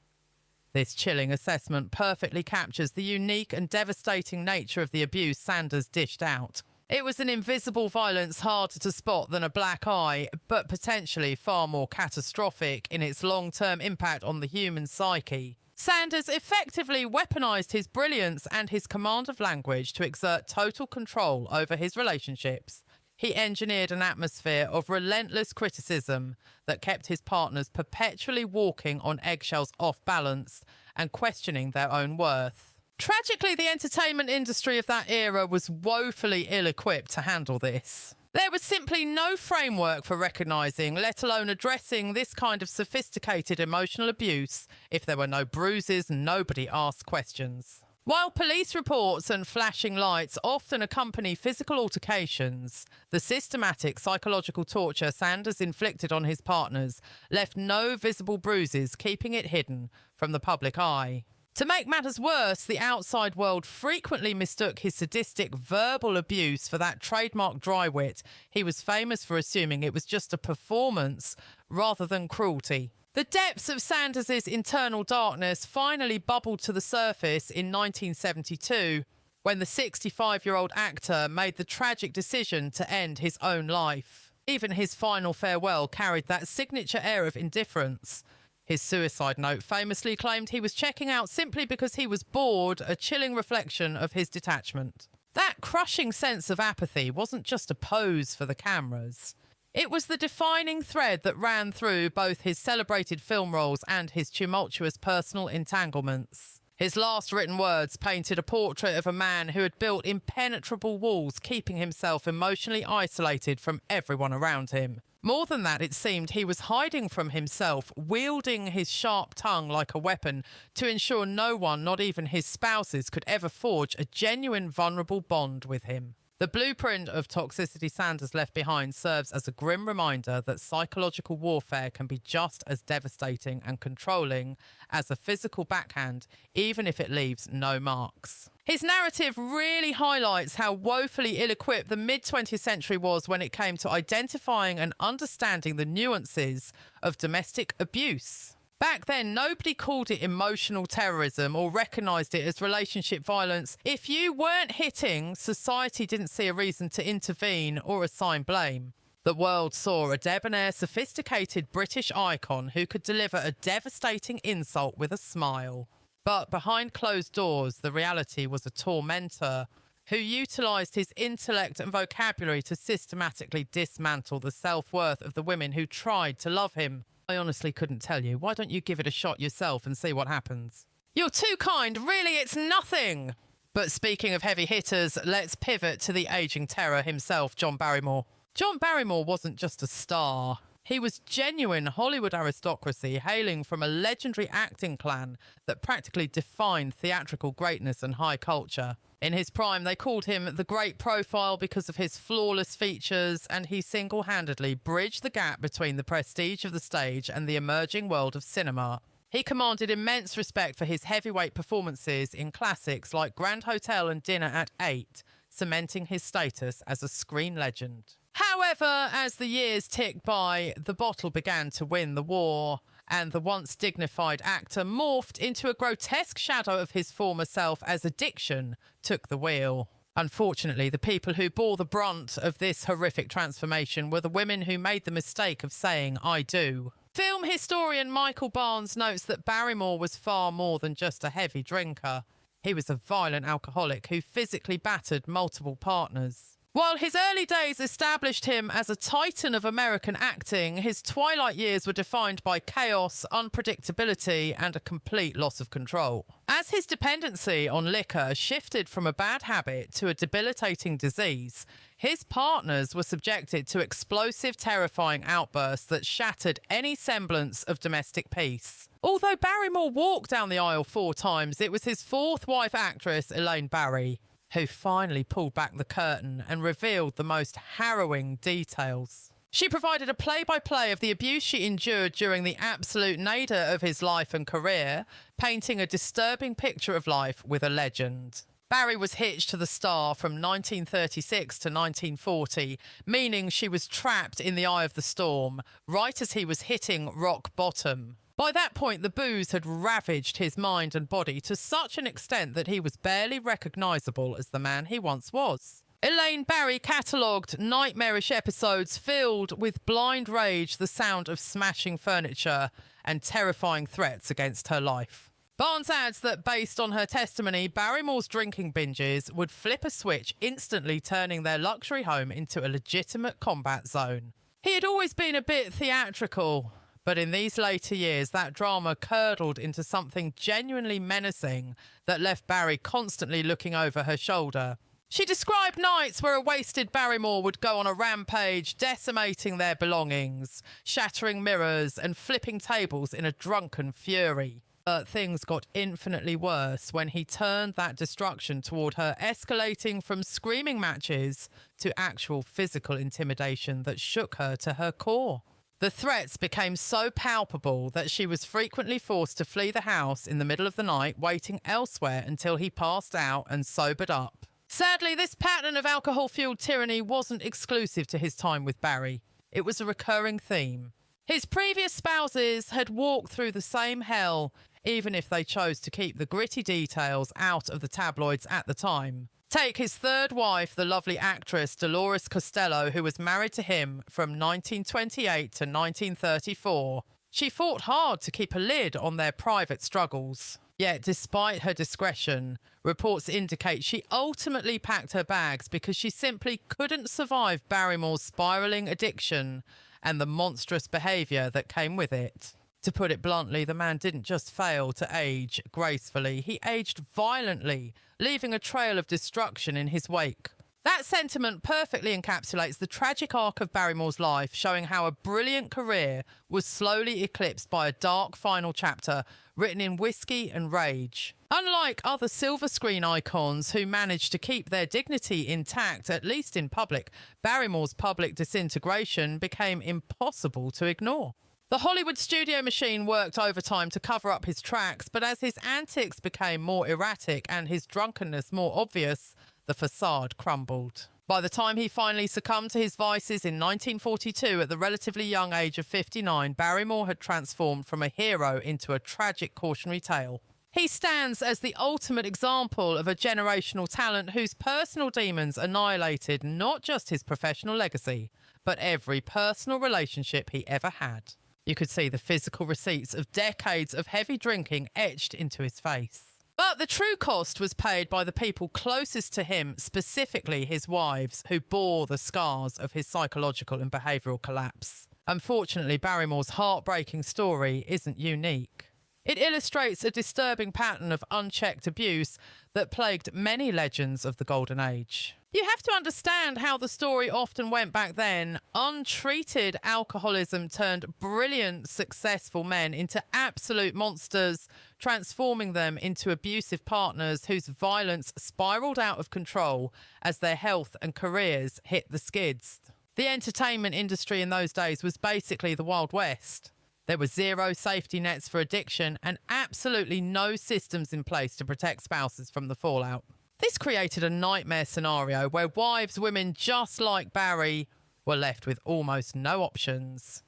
This chilling assessment perfectly captures the unique and devastating nature of the abuse Sanders dished out. It was an invisible violence harder to spot than a black eye, but potentially far more catastrophic in its long-term impact on the human psyche. Sanders effectively weaponized his brilliance and his command of language to exert total control over his relationships. He engineered an atmosphere of relentless criticism that kept his partners perpetually walking on eggshells, off balance, and questioning their own worth. Tragically, the entertainment industry of that era was woefully ill-equipped to handle this. There was simply no framework for recognising, let alone addressing, this kind of sophisticated emotional abuse. If there were no bruises, nobody asked questions. While police reports and flashing lights often accompany physical altercations, the systematic psychological torture Sanders inflicted on his partners left no visible bruises, keeping it hidden from the public eye. To make matters worse, the outside world frequently mistook his sadistic verbal abuse for that trademark dry wit he was famous for, assuming it was just a performance rather than cruelty. The depths of Sanders' internal darkness finally bubbled to the surface in 1972, when the 65-year-old actor made the tragic decision to end his own life. Even his final farewell carried that signature air of indifference. His suicide note famously claimed he was checking out simply because he was bored, a chilling reflection of his detachment. That crushing sense of apathy wasn't just a pose for the cameras. It was the defining thread that ran through both his celebrated film roles and his tumultuous personal entanglements. His last written words painted a portrait of a man who had built impenetrable walls, keeping himself emotionally isolated from everyone around him. More than that, it seemed he was hiding from himself, wielding his sharp tongue like a weapon to ensure no one, not even his spouses, could ever forge a genuine vulnerable bond with him. The blueprint of toxicity Sanders left behind serves as a grim reminder that psychological warfare can be just as devastating and controlling as a physical backhand, even if it leaves no marks. His narrative really highlights how woefully ill-equipped the mid-20th century was when it came to identifying and understanding the nuances of domestic abuse. Back then, nobody called it emotional terrorism or recognised it as relationship violence. If you weren't hitting, society didn't see a reason to intervene or assign blame. The world saw a debonair, sophisticated British icon who could deliver a devastating insult with a smile. But behind closed doors, the reality was a tormentor who utilised his intellect and vocabulary to systematically dismantle the self-worth of the women who tried to love him. I honestly couldn't tell you. Why don't you give it a shot yourself and see what happens? You're too kind. Really, it's nothing. But speaking of heavy hitters, let's pivot to the ageing terror himself, John Barrymore. John Barrymore wasn't just a star. He was genuine Hollywood aristocracy, hailing from a legendary acting clan that practically defined theatrical greatness and high culture. In his prime, they called him the Great Profile because of his flawless features, and he single-handedly bridged the gap between the prestige of the stage and the emerging world of cinema. He commanded immense respect for his heavyweight performances in classics like Grand Hotel and Dinner at 8, cementing his status as a screen legend. However, as the years ticked by, the bottle began to win the war, and the once dignified actor morphed into a grotesque shadow of his former self as addiction took the wheel. Unfortunately, the people who bore the brunt of this horrific transformation were the women who made the mistake of saying, "I do." Film historian Michael Barnes notes that Barrymore was far more than just a heavy drinker. He was a violent alcoholic who physically battered multiple partners. While his early days established him as a titan of American acting, his twilight years were defined by chaos, unpredictability, and a complete loss of control. As his dependency on liquor shifted from a bad habit to a debilitating disease, his partners were subjected to explosive, terrifying outbursts that shattered any semblance of domestic peace. Although Barrymore walked down the aisle 4 times, it was his 4th wife, actress Elaine Barry, who finally pulled back the curtain and revealed the most harrowing details. She provided a play-by-play of the abuse she endured during the absolute nadir of his life and career, painting a disturbing picture of life with a legend. Barry was hitched to the star from 1936 to 1940, meaning she was trapped in the eye of the storm, right as he was hitting rock bottom. By that point, the booze had ravaged his mind and body to such an extent that he was barely recognisable as the man he once was. Elaine Barry catalogued nightmarish episodes filled with blind rage, the sound of smashing furniture, and terrifying threats against her life. Barnes adds that based on her testimony, Barrymore's drinking binges would flip a switch, instantly turning their luxury home into a legitimate combat zone. He had always been a bit theatrical, but in these later years, that drama curdled into something genuinely menacing that left Barry constantly looking over her shoulder. She described nights where a wasted Barrymore would go on a rampage, decimating their belongings, shattering mirrors and flipping tables in a drunken fury. But things got infinitely worse when he turned that destruction toward her, escalating from screaming matches to actual physical intimidation that shook her to her core. The threats became so palpable that she was frequently forced to flee the house in the middle of the night, waiting elsewhere until he passed out and sobered up. Sadly, this pattern of alcohol-fueled tyranny wasn't exclusive to his time with Barry. It was a recurring theme. His previous spouses had walked through the same hell, even if they chose to keep the gritty details out of the tabloids at the time. Take his 3rd wife, the lovely actress Dolores Costello, who was married to him from 1928 to 1934. She fought hard to keep a lid on their private struggles. Yet, despite her discretion, reports indicate she ultimately packed her bags because she simply couldn't survive Barrymore's spiralling addiction and the monstrous behaviour that came with it. To put it bluntly, the man didn't just fail to age gracefully, he aged violently, leaving a trail of destruction in his wake. That sentiment perfectly encapsulates the tragic arc of Barrymore's life, showing how a brilliant career was slowly eclipsed by a dark final chapter written in whiskey and rage. Unlike other silver screen icons who managed to keep their dignity intact, at least in public, Barrymore's public disintegration became impossible to ignore. The Hollywood studio machine worked overtime to cover up his tracks, but as his antics became more erratic and his drunkenness more obvious, the facade crumbled. By the time he finally succumbed to his vices in 1942 at the relatively young age of 59, Barrymore had transformed from a hero into a tragic cautionary tale. He stands as the ultimate example of a generational talent whose personal demons annihilated not just his professional legacy, but every personal relationship he ever had. You could see the physical receipts of decades of heavy drinking etched into his face. But the true cost was paid by the people closest to him, specifically his wives, who bore the scars of his psychological and behavioural collapse. Unfortunately, Barrymore's heartbreaking story isn't unique. It illustrates a disturbing pattern of unchecked abuse that plagued many legends of the Golden Age. You have to understand how the story often went back then. Untreated alcoholism turned brilliant, successful men into absolute monsters, transforming them into abusive partners whose violence spiraled out of control as their health and careers hit the skids. The entertainment industry in those days was basically the Wild West. There were zero safety nets for addiction and absolutely no systems in place to protect spouses from the fallout. This created a nightmare scenario where women just like Barry were left with almost no options.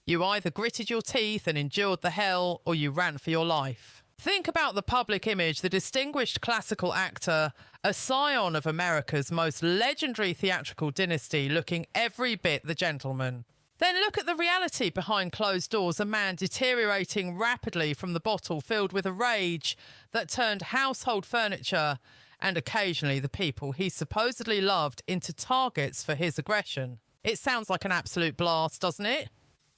You either gritted your teeth and endured the hell, or you ran for your life. Think about the public image, the distinguished classical actor, a scion of America's most legendary theatrical dynasty, looking every bit the gentleman. Then look at the reality behind closed doors, a man deteriorating rapidly from the bottle filled with a rage that turned household furniture and occasionally the people he supposedly loved into targets for his aggression. It sounds like an absolute blast, doesn't it?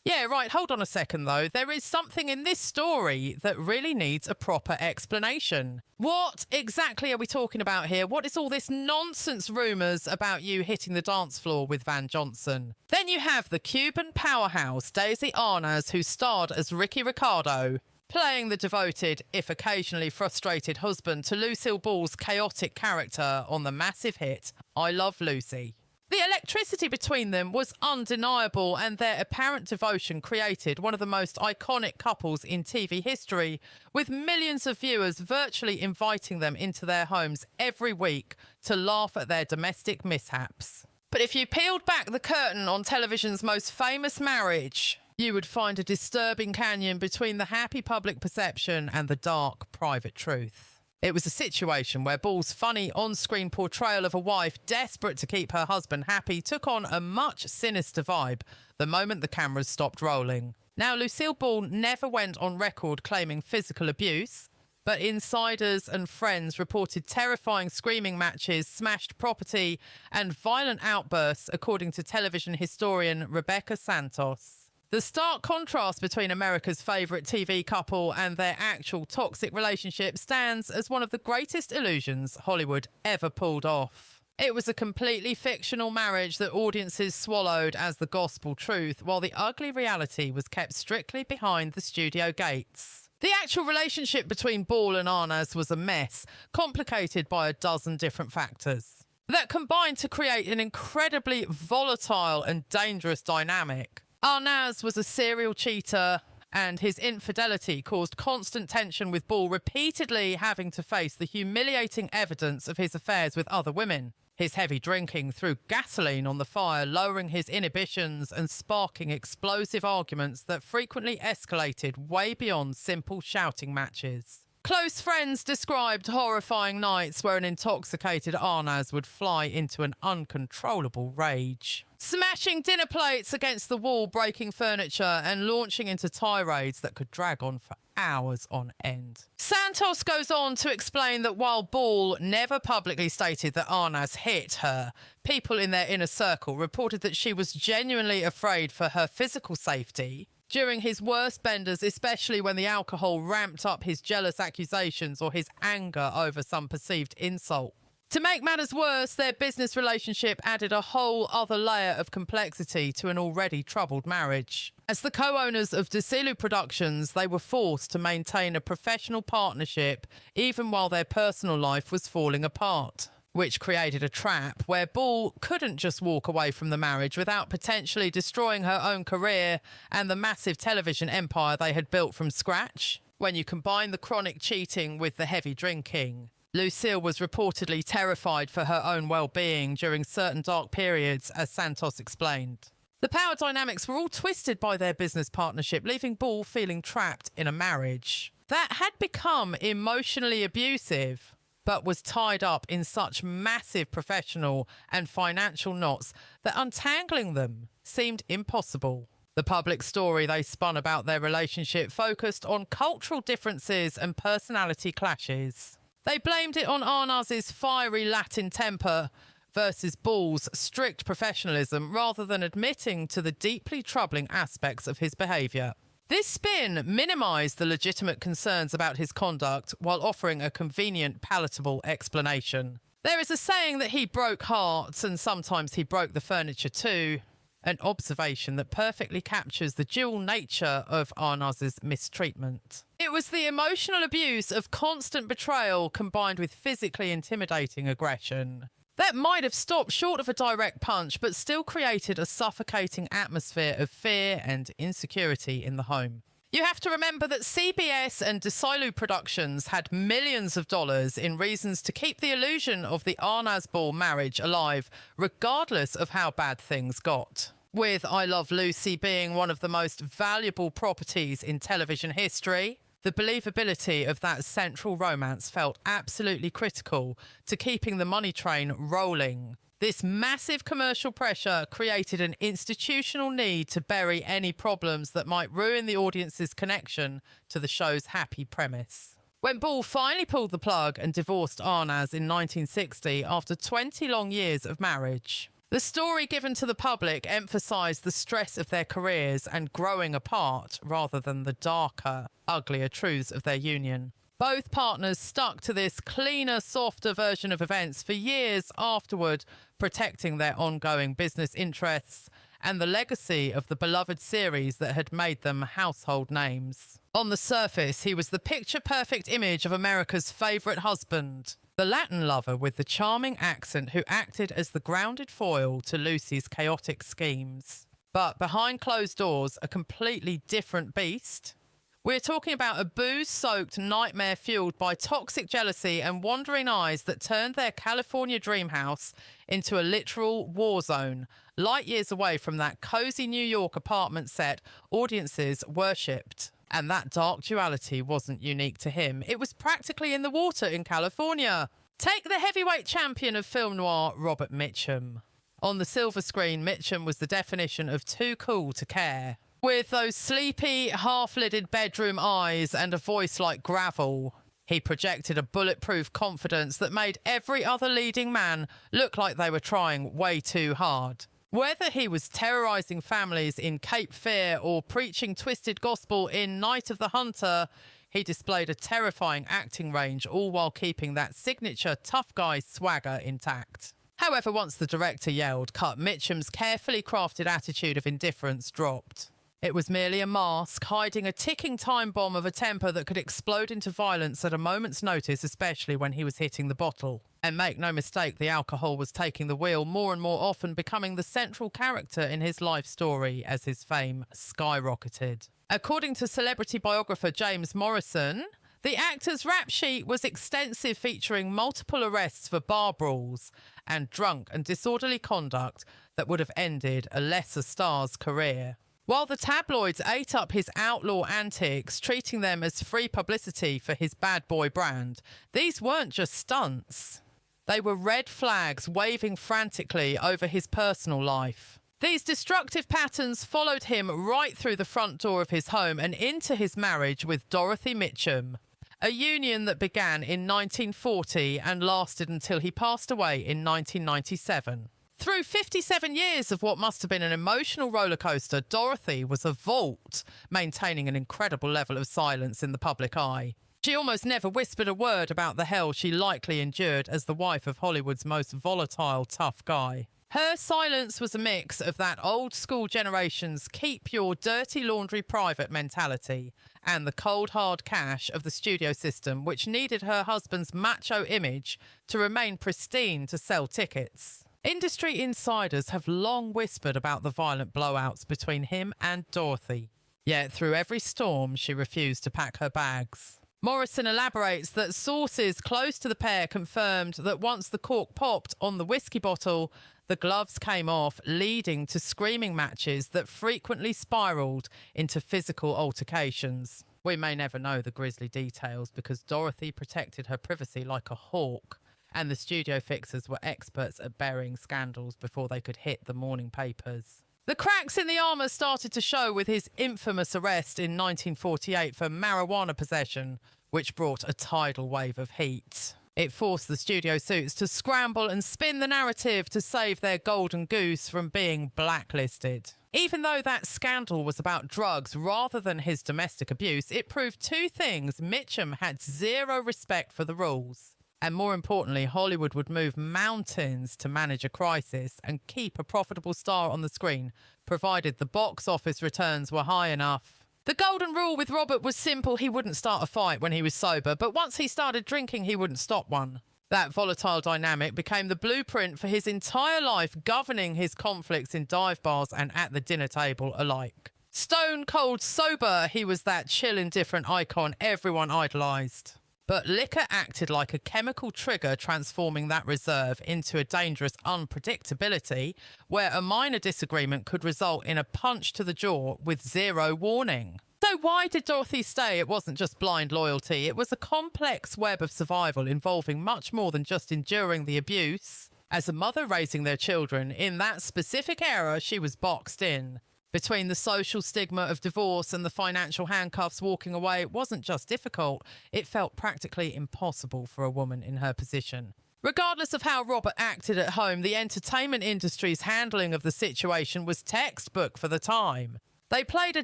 Yeah, right, hold on a second though. There is something in this story that really needs a proper explanation. What exactly are we talking about here? What is all this nonsense rumours about you hitting the dance floor with Van Johnson? Then you have the Cuban powerhouse Daisy Arnaz, who starred as Ricky Ricardo, playing the devoted, if occasionally frustrated husband to Lucille Ball's chaotic character on the massive hit I Love Lucy. The electricity between them was undeniable, and their apparent devotion created one of the most iconic couples in TV history, with millions of viewers virtually inviting them into their homes every week to laugh at their domestic mishaps. But if you peeled back the curtain on television's most famous marriage, you would find a disturbing canyon between the happy public perception and the dark private truth. It was a situation where Ball's funny on-screen portrayal of a wife desperate to keep her husband happy took on a much sinister vibe the moment the cameras stopped rolling. Now, Lucille Ball never went on record claiming physical abuse, but insiders and friends reported terrifying screaming matches, smashed property, and violent outbursts, according to television historian Rebecca Santos. The stark contrast between America's favourite TV couple and their actual toxic relationship stands as one of the greatest illusions Hollywood ever pulled off. It was a completely fictional marriage that audiences swallowed as the gospel truth, while the ugly reality was kept strictly behind the studio gates. The actual relationship between Ball and Arnaz was a mess, complicated by a dozen different factors that combined to create an incredibly volatile and dangerous dynamic. Arnaz was a serial cheater, and his infidelity caused constant tension, with Ball repeatedly having to face the humiliating evidence of his affairs with other women. His heavy drinking threw gasoline on the fire, lowering his inhibitions and sparking explosive arguments that frequently escalated way beyond simple shouting matches. Close friends described horrifying nights where an intoxicated Arnaz would fly into an uncontrollable rage, smashing dinner plates against the wall, breaking furniture, and launching into tirades that could drag on for hours on end. Santos goes on to explain that while Ball never publicly stated that Arnaz hit her, people in their inner circle reported that she was genuinely afraid for her physical safety during his worst benders, especially when the alcohol ramped up his jealous accusations or his anger over some perceived insult. To make matters worse, their business relationship added a whole other layer of complexity to an already troubled marriage. As the co-owners of Desilu Productions, they were forced to maintain a professional partnership even while their personal life was falling apart, which created a trap where Ball couldn't just walk away from the marriage without potentially destroying her own career and the massive television empire they had built from scratch. When you combine the chronic cheating with the heavy drinking, Lucille was reportedly terrified for her own well-being during certain dark periods, as Santos explained. The power dynamics were all twisted by their business partnership, leaving Ball feeling trapped in a marriage that had become emotionally abusive, but was tied up in such massive professional and financial knots that untangling them seemed impossible. The public story they spun about their relationship focused on cultural differences and personality clashes. They blamed it on Arnaz's fiery Latin temper versus Ball's strict professionalism rather than admitting to the deeply troubling aspects of his behaviour. This spin minimised the legitimate concerns about his conduct while offering a convenient, palatable explanation. There is a saying that he broke hearts and sometimes he broke the furniture too, an observation that perfectly captures the dual nature of Arnaz's mistreatment. It was the emotional abuse of constant betrayal combined with physically intimidating aggression that might have stopped short of a direct punch, but still created a suffocating atmosphere of fear and insecurity in the home. You have to remember that CBS and Desilu Productions had millions of dollars in reasons to keep the illusion of the Arnaz-Ball marriage alive, regardless of how bad things got. With I Love Lucy being one of the most valuable properties in television history, the believability of that central romance felt absolutely critical to keeping the money train rolling. This massive commercial pressure created an institutional need to bury any problems that might ruin the audience's connection to the show's happy premise. When Ball finally pulled the plug and divorced Arnaz in 1960 after 20 long years of marriage, the story given to the public emphasised the stress of their careers and growing apart rather than the darker, uglier truths of their union. Both partners stuck to this cleaner, softer version of events for years afterward, protecting their ongoing business interests and the legacy of the beloved series that had made them household names. On the surface, he was the picture-perfect image of America's favourite husband, the Latin lover with the charming accent who acted as the grounded foil to Lucy's chaotic schemes. But behind closed doors, a completely different beast. We're talking about a booze-soaked nightmare fueled by toxic jealousy and wandering eyes that turned their California dream house into a literal war zone, light years away from that cozy New York apartment set audiences worshipped. And that dark duality wasn't unique to him. It was practically in the water in California. Take the heavyweight champion of film noir, Robert Mitchum. On the silver screen, Mitchum was the definition of too cool to care. With those sleepy, half-lidded bedroom eyes and a voice like gravel, he projected a bulletproof confidence that made every other leading man look like they were trying way too hard. Whether he was terrorising families in Cape Fear or preaching twisted gospel in Night of the Hunter, he displayed a terrifying acting range, all while keeping that signature tough guy swagger intact. However, once the director yelled cut, Mitchum's carefully crafted attitude of indifference dropped. It was merely a mask, hiding a ticking time bomb of a temper that could explode into violence at a moment's notice, especially when he was hitting the bottle. And make no mistake, the alcohol was taking the wheel more and more often, becoming the central character in his life story as his fame skyrocketed. According to celebrity biographer James Morrison, the actor's rap sheet was extensive, featuring multiple arrests for bar brawls and drunk and disorderly conduct that would have ended a lesser star's career. While the tabloids ate up his outlaw antics, treating them as free publicity for his bad boy brand, these weren't just stunts. They were red flags waving frantically over his personal life. These destructive patterns followed him right through the front door of his home and into his marriage with Dorothy Mitchum, a union that began in 1940 and lasted until he passed away in 1997. Through 57 years of what must have been an emotional rollercoaster, Dorothy was a vault, maintaining an incredible level of silence in the public eye. She almost never whispered a word about the hell she likely endured as the wife of Hollywood's most volatile, tough guy. Her silence was a mix of that old school generation's keep your dirty laundry private mentality and the cold hard cash of the studio system, which needed her husband's macho image to remain pristine to sell tickets. Industry insiders have long whispered about the violent blowouts between him and Dorothy. Yet through every storm, she refused to pack her bags. Morrison elaborates that sources close to the pair confirmed that once the cork popped on the whiskey bottle, the gloves came off, leading to screaming matches that frequently spiralled into physical altercations. We may never know the grisly details because Dorothy protected her privacy like a hawk, and the studio fixers were experts at burying scandals before they could hit the morning papers. The cracks in the armour started to show with his infamous arrest in 1948 for marijuana possession, which brought a tidal wave of heat. It forced the studio suits to scramble and spin the narrative to save their golden goose from being blacklisted. Even though that scandal was about drugs rather than his domestic abuse, it proved two things. Mitchum had zero respect for the rules. And more importantly, Hollywood would move mountains to manage a crisis and keep a profitable star on the screen, provided the box office returns were high enough. The golden rule with Robert was simple: he wouldn't start a fight when he was sober, but once he started drinking, he wouldn't stop one. That volatile dynamic became the blueprint for his entire life, governing his conflicts in dive bars and at the dinner table alike. Stone cold sober, he was that chill, indifferent icon everyone idolised. But liquor acted like a chemical trigger, transforming that reserve into a dangerous unpredictability where a minor disagreement could result in a punch to the jaw with zero warning. So why did Dorothy stay? It wasn't just blind loyalty. It was a complex web of survival involving much more than just enduring the abuse. As a mother raising their children, in that specific era, she was boxed in. Between the social stigma of divorce and the financial handcuffs walking away, it wasn't just difficult, it felt practically impossible for a woman in her position. Regardless of how Robert acted at home, the entertainment industry's handling of the situation was textbook for the time. They played a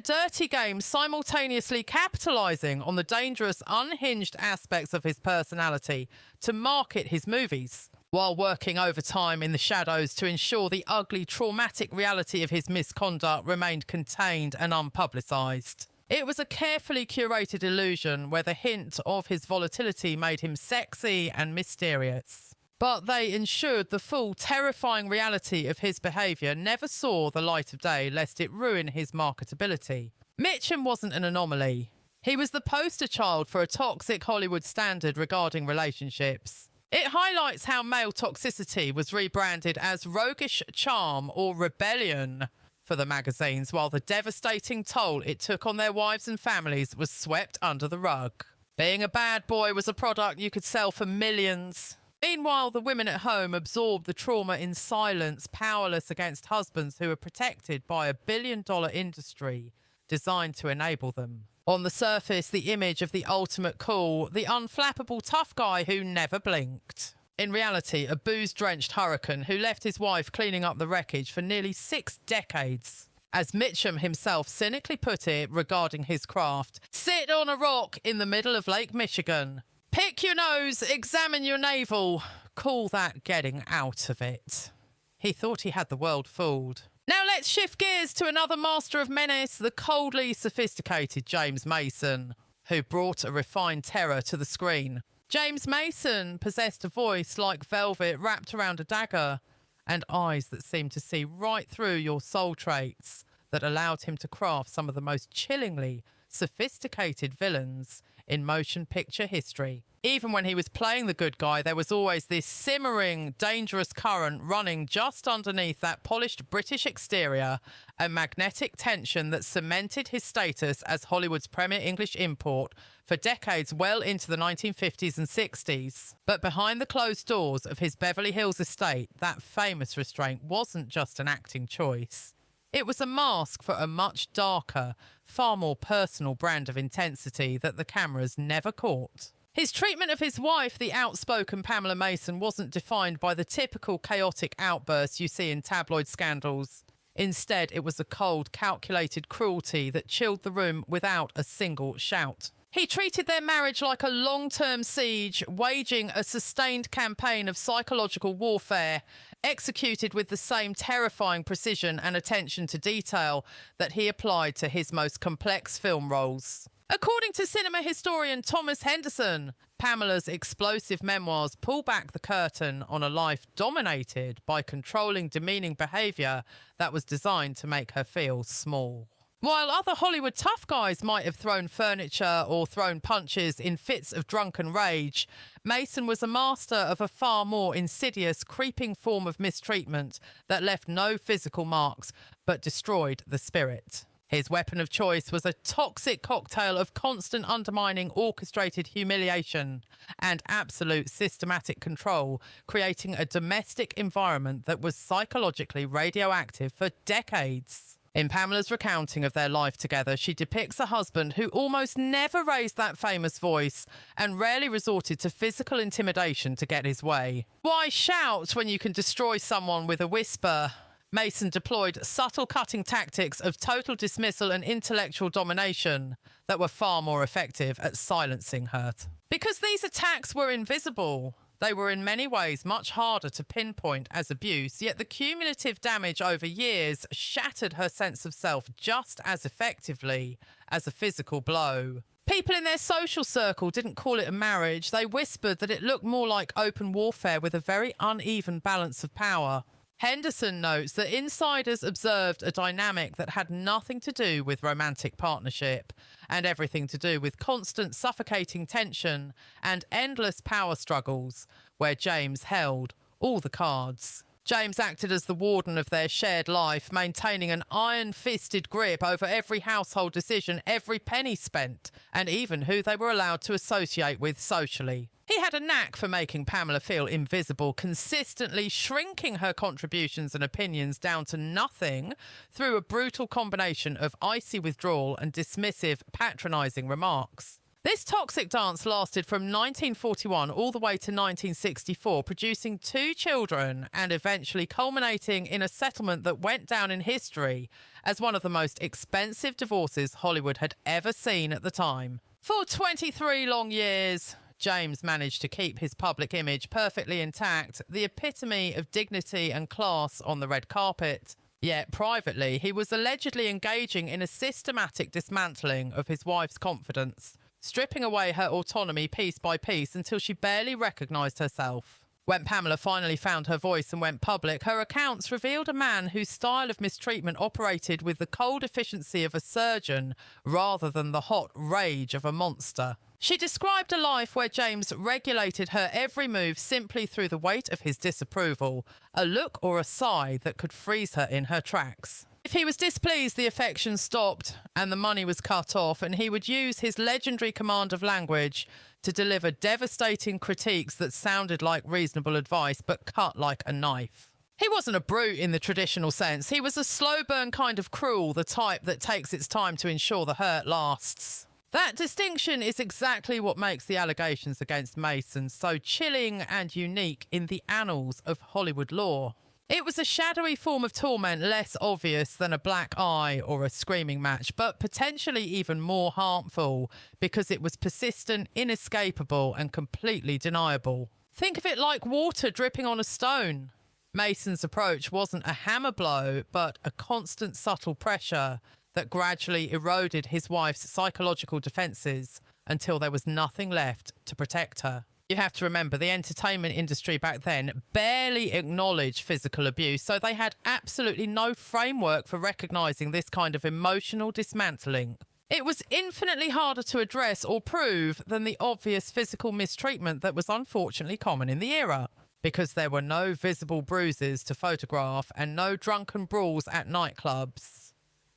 dirty game, simultaneously capitalising on the dangerous, unhinged aspects of his personality to market his movies, while working overtime in the shadows to ensure the ugly, traumatic reality of his misconduct remained contained and unpublicised. It was a carefully curated illusion where the hint of his volatility made him sexy and mysterious. But they ensured the full, terrifying reality of his behaviour never saw the light of day, lest it ruin his marketability. Mitchum wasn't an anomaly. He was the poster child for a toxic Hollywood standard regarding relationships. It highlights how male toxicity was rebranded as roguish charm or rebellion for the magazines, while the devastating toll it took on their wives and families was swept under the rug. Being a bad boy was a product you could sell for millions. Meanwhile, the women at home absorbed the trauma in silence, powerless against husbands who were protected by a billion-dollar industry designed to enable them. On the surface, the image of the ultimate cool, the unflappable tough guy who never blinked. In reality, a booze-drenched hurricane who left his wife cleaning up the wreckage for nearly 6 decades. As Mitchum himself cynically put it regarding his craft, sit on a rock in the middle of Lake Michigan. Pick your nose, examine your navel. Call that getting out of it. He thought he had the world fooled. Now let's shift gears to another master of menace, the coldly sophisticated James Mason, who brought a refined terror to the screen. James Mason possessed a voice like velvet wrapped around a dagger and eyes that seemed to see right through your soul traits that allowed him to craft some of the most chillingly sophisticated villains in motion picture history. Even when he was playing the good guy, there was always this simmering, dangerous current running just underneath that polished British exterior, a magnetic tension that cemented his status as Hollywood's premier English import for decades well into the 1950s and 60s. But behind the closed doors of his Beverly Hills estate, that famous restraint wasn't just an acting choice. It was a mask for a much darker, far more personal brand of intensity that the cameras never caught. His treatment of his wife, the outspoken Pamela Mason, wasn't defined by the typical chaotic outbursts you see in tabloid scandals. Instead, it was a cold, calculated cruelty that chilled the room without a single shout. He treated their marriage like a long-term siege, waging a sustained campaign of psychological warfare, executed with the same terrifying precision and attention to detail that he applied to his most complex film roles. According to cinema historian Thomas Henderson, Pamela's explosive memoirs pull back the curtain on a life dominated by controlling, demeaning behaviour that was designed to make her feel small. While other Hollywood tough guys might have thrown furniture or thrown punches in fits of drunken rage, Mason was a master of a far more insidious, creeping form of mistreatment that left no physical marks but destroyed the spirit. His weapon of choice was a toxic cocktail of constant undermining, orchestrated humiliation and absolute systematic control, creating a domestic environment that was psychologically radioactive for decades. In Pamela's recounting of their life together, she depicts a husband who almost never raised that famous voice and rarely resorted to physical intimidation to get his way. Why shout when you can destroy someone with a whisper? Mason deployed subtle cutting tactics of total dismissal and intellectual domination that were far more effective at silencing hurt. Because these attacks were invisible, they were in many ways much harder to pinpoint as abuse, yet the cumulative damage over years shattered her sense of self just as effectively as a physical blow. People in their social circle didn't call it a marriage. They whispered that it looked more like open warfare with a very uneven balance of power. Henderson notes that insiders observed a dynamic that had nothing to do with romantic partnership and everything to do with constant suffocating tension and endless power struggles where James held all the cards. James acted as the warden of their shared life, maintaining an iron-fisted grip over every household decision, every penny spent, and even who they were allowed to associate with socially. He had a knack for making Pamela feel invisible, consistently shrinking her contributions and opinions down to nothing through a brutal combination of icy withdrawal and dismissive, patronising remarks. This toxic dance lasted from 1941 all the way to 1964, producing 2 children and eventually culminating in a settlement that went down in history as one of the most expensive divorces Hollywood had ever seen at the time. For 23 long years, James managed to keep his public image perfectly intact, the epitome of dignity and class on the red carpet. Yet privately, he was allegedly engaging in a systematic dismantling of his wife's confidence, stripping away her autonomy piece by piece until she barely recognised herself. When Pamela finally found her voice and went public, her accounts revealed a man whose style of mistreatment operated with the cold efficiency of a surgeon rather than the hot rage of a monster. She described a life where James regulated her every move simply through the weight of his disapproval, a look or a sigh that could freeze her in her tracks. If he was displeased, the affection stopped and the money was cut off, and he would use his legendary command of language to deliver devastating critiques that sounded like reasonable advice but cut like a knife. He wasn't a brute in the traditional sense. He was a slow burn kind of cruel, the type that takes its time to ensure the hurt lasts. That distinction is exactly what makes the allegations against Mason so chilling and unique in the annals of Hollywood lore. It was a shadowy form of torment less obvious than a black eye or a screaming match, but potentially even more harmful because it was persistent, inescapable, and completely deniable. Think of it like water dripping on a stone. Mason's approach wasn't a hammer blow, but a constant subtle pressure that gradually eroded his wife's psychological defences until there was nothing left to protect her. You have to remember, the entertainment industry back then barely acknowledged physical abuse, so they had absolutely no framework for recognising this kind of emotional dismantling. It was infinitely harder to address or prove than the obvious physical mistreatment that was unfortunately common in the era, because there were no visible bruises to photograph and no drunken brawls at nightclubs.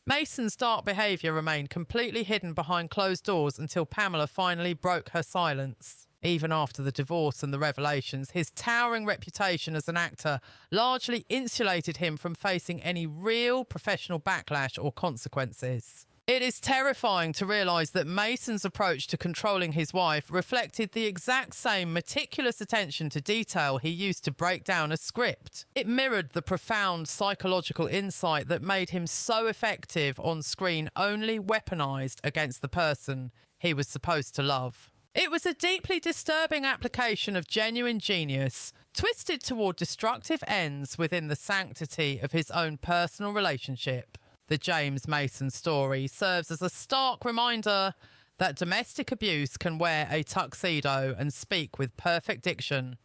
Mason's dark behaviour remained completely hidden behind closed doors until Pamela finally broke her silence. Even after the divorce and the revelations, his towering reputation as an actor largely insulated him from facing any real professional backlash or consequences. It is terrifying to realise that Mason's approach to controlling his wife reflected the exact same meticulous attention to detail he used to break down a script. It mirrored the profound psychological insight that made him so effective on screen, only weaponised against the person he was supposed to love. It was a deeply disturbing application of genuine genius, twisted toward destructive ends within the sanctity of his own personal relationship. The James Mason story serves as a stark reminder that domestic abuse can wear a tuxedo and speak with perfect diction.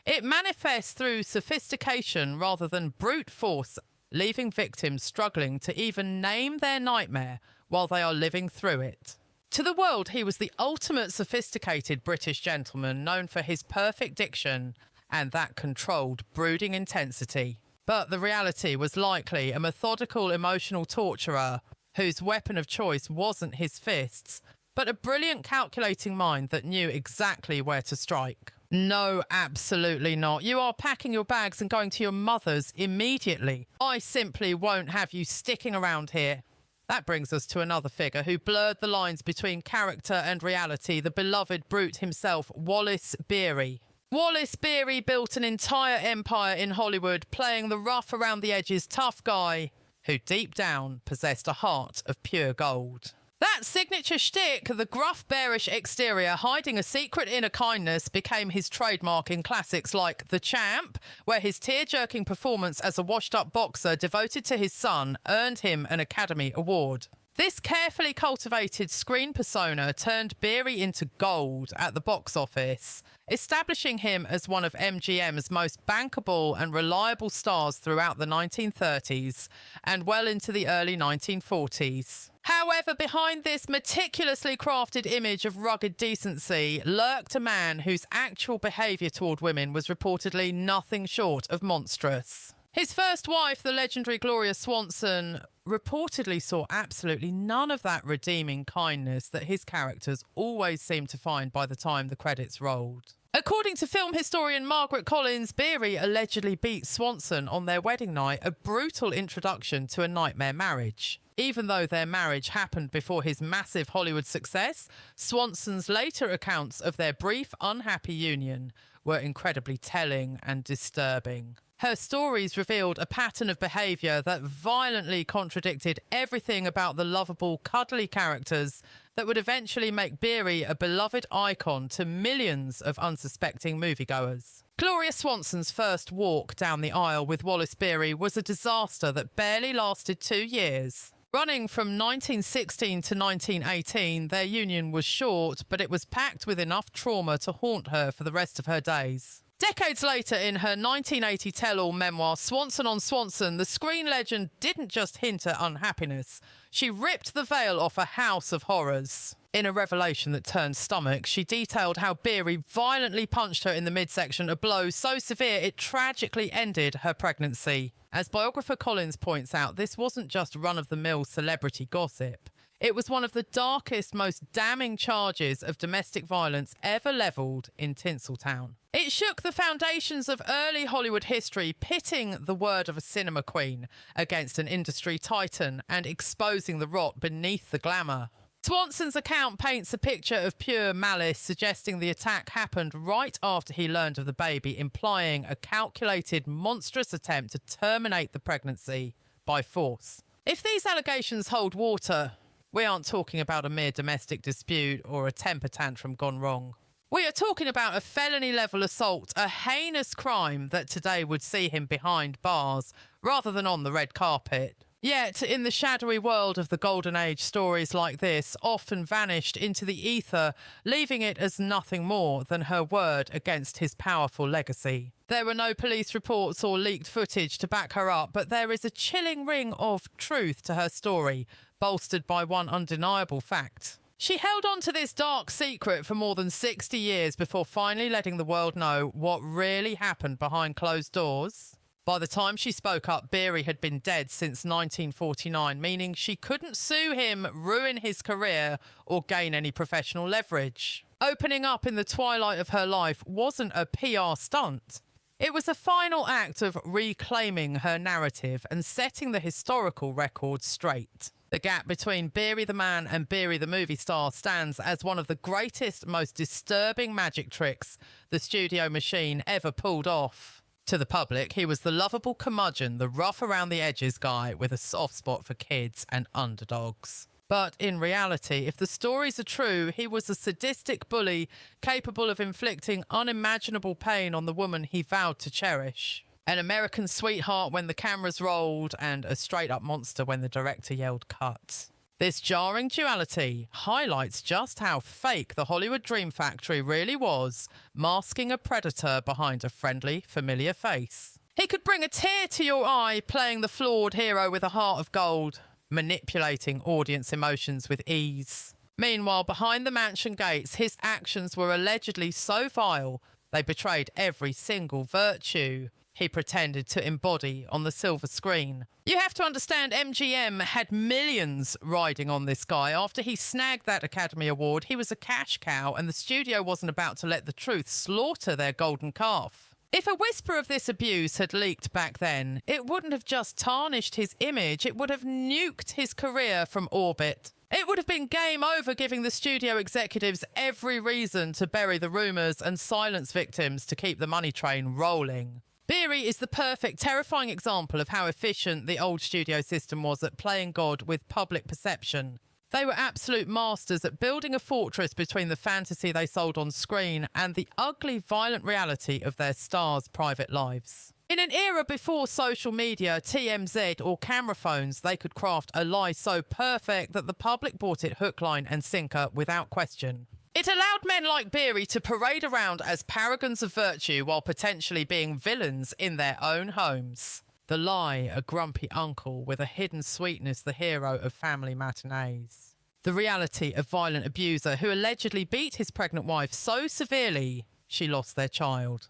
It manifests through sophistication rather than brute force, leaving victims struggling to even name their nightmare while they are living through it. To the world, he was the ultimate sophisticated British gentleman, known for his perfect diction and that controlled, brooding intensity. But the reality was likely a methodical emotional torturer whose weapon of choice wasn't his fists, but a brilliant calculating mind that knew exactly where to strike. No, absolutely not. You are packing your bags and going to your mother's immediately. I simply won't have you sticking around here. That brings us to another figure who blurred the lines between character and reality, the beloved brute himself, Wallace Beery. Wallace Beery built an entire empire in Hollywood, playing the rough around the edges tough guy who deep down possessed a heart of pure gold. That signature shtick, the gruff bearish exterior hiding a secret inner kindness, became his trademark in classics like The Champ, where his tear-jerking performance as a washed-up boxer devoted to his son earned him an Academy Award. This carefully cultivated screen persona turned Beery into gold at the box office, establishing him as one of MGM's most bankable and reliable stars throughout the 1930s and well into the early 1940s. However, behind this meticulously crafted image of rugged decency lurked a man whose actual behaviour toward women was reportedly nothing short of monstrous. His first wife, the legendary Gloria Swanson, reportedly saw absolutely none of that redeeming kindness that his characters always seemed to find by the time the credits rolled. According to film historian Margaret Collins, Beery allegedly beat Swanson on their wedding night, a brutal introduction to a nightmare marriage. Even though their marriage happened before his massive Hollywood success, Swanson's later accounts of their brief, unhappy union were incredibly telling and disturbing. Her stories revealed a pattern of behaviour that violently contradicted everything about the lovable, cuddly characters that would eventually make Beery a beloved icon to millions of unsuspecting moviegoers. Gloria Swanson's first walk down the aisle with Wallace Beery was a disaster that barely lasted 2 years. Running from 1916 to 1918, their union was short, but it was packed with enough trauma to haunt her for the rest of her days. Decades later, in her 1980 tell-all memoir, Swanson on Swanson, the screen legend didn't just hint at unhappiness. She ripped the veil off a house of horrors. In a revelation that turned stomach, she detailed how Beery violently punched her in the midsection, a blow so severe it tragically ended her pregnancy. As biographer Collins points out, this wasn't just run-of-the-mill celebrity gossip. It was one of the darkest, most damning charges of domestic violence ever levelled in Tinseltown. It shook the foundations of early Hollywood history, pitting the word of a cinema queen against an industry titan and exposing the rot beneath the glamour. Swanson's account paints a picture of pure malice, suggesting the attack happened right after he learned of the baby, implying a calculated, monstrous attempt to terminate the pregnancy by force. If these allegations hold water, we aren't talking about a mere domestic dispute or a temper tantrum gone wrong. We are talking about a felony-level assault, a heinous crime that today would see him behind bars rather than on the red carpet. Yet, in the shadowy world of the Golden Age, stories like this often vanished into the ether, leaving it as nothing more than her word against his powerful legacy. There were no police reports or leaked footage to back her up, but there is a chilling ring of truth to her story, bolstered by one undeniable fact. She held on to this dark secret for more than 60 years before finally letting the world know what really happened behind closed doors. By the time she spoke up, Beery had been dead since 1949, meaning she couldn't sue him, ruin his career, or gain any professional leverage. Opening up in the twilight of her life wasn't a PR stunt. It was a final act of reclaiming her narrative and setting the historical record straight. The gap between Beery the man and Beery the movie star stands as one of the greatest, most disturbing magic tricks the studio machine ever pulled off. To the public, he was the lovable curmudgeon, the rough around the edges guy with a soft spot for kids and underdogs. But in reality, if the stories are true, he was a sadistic bully capable of inflicting unimaginable pain on the woman he vowed to cherish. An American sweetheart when the cameras rolled, and a straight-up monster when the director yelled cut. This jarring duality highlights just how fake the Hollywood Dream Factory really was, masking a predator behind a friendly, familiar face. He could bring a tear to your eye playing the flawed hero with a heart of gold, manipulating audience emotions with ease. Meanwhile, behind the mansion gates, his actions were allegedly so vile they betrayed every single virtue he pretended to embody on the silver screen. You have to understand, MGM had millions riding on this guy. After he snagged that Academy Award, he was a cash cow, and the studio wasn't about to let the truth slaughter their golden calf. If a whisper of this abuse had leaked back then, it wouldn't have just tarnished his image, it would have nuked his career from orbit. It would have been game over, giving the studio executives every reason to bury the rumours and silence victims to keep the money train rolling. Beery is the perfect, terrifying example of how efficient the old studio system was at playing God with public perception. They were absolute masters at building a fortress between the fantasy they sold on screen and the ugly, violent reality of their stars' private lives. In an era before social media, TMZ or camera phones, they could craft a lie so perfect that the public bought it hook, line and sinker without question. It allowed men like Beery to parade around as paragons of virtue while potentially being villains in their own homes. The lie, a grumpy uncle with a hidden sweetness, the hero of family matinees. The reality, a violent abuser who allegedly beat his pregnant wife so severely she lost their child.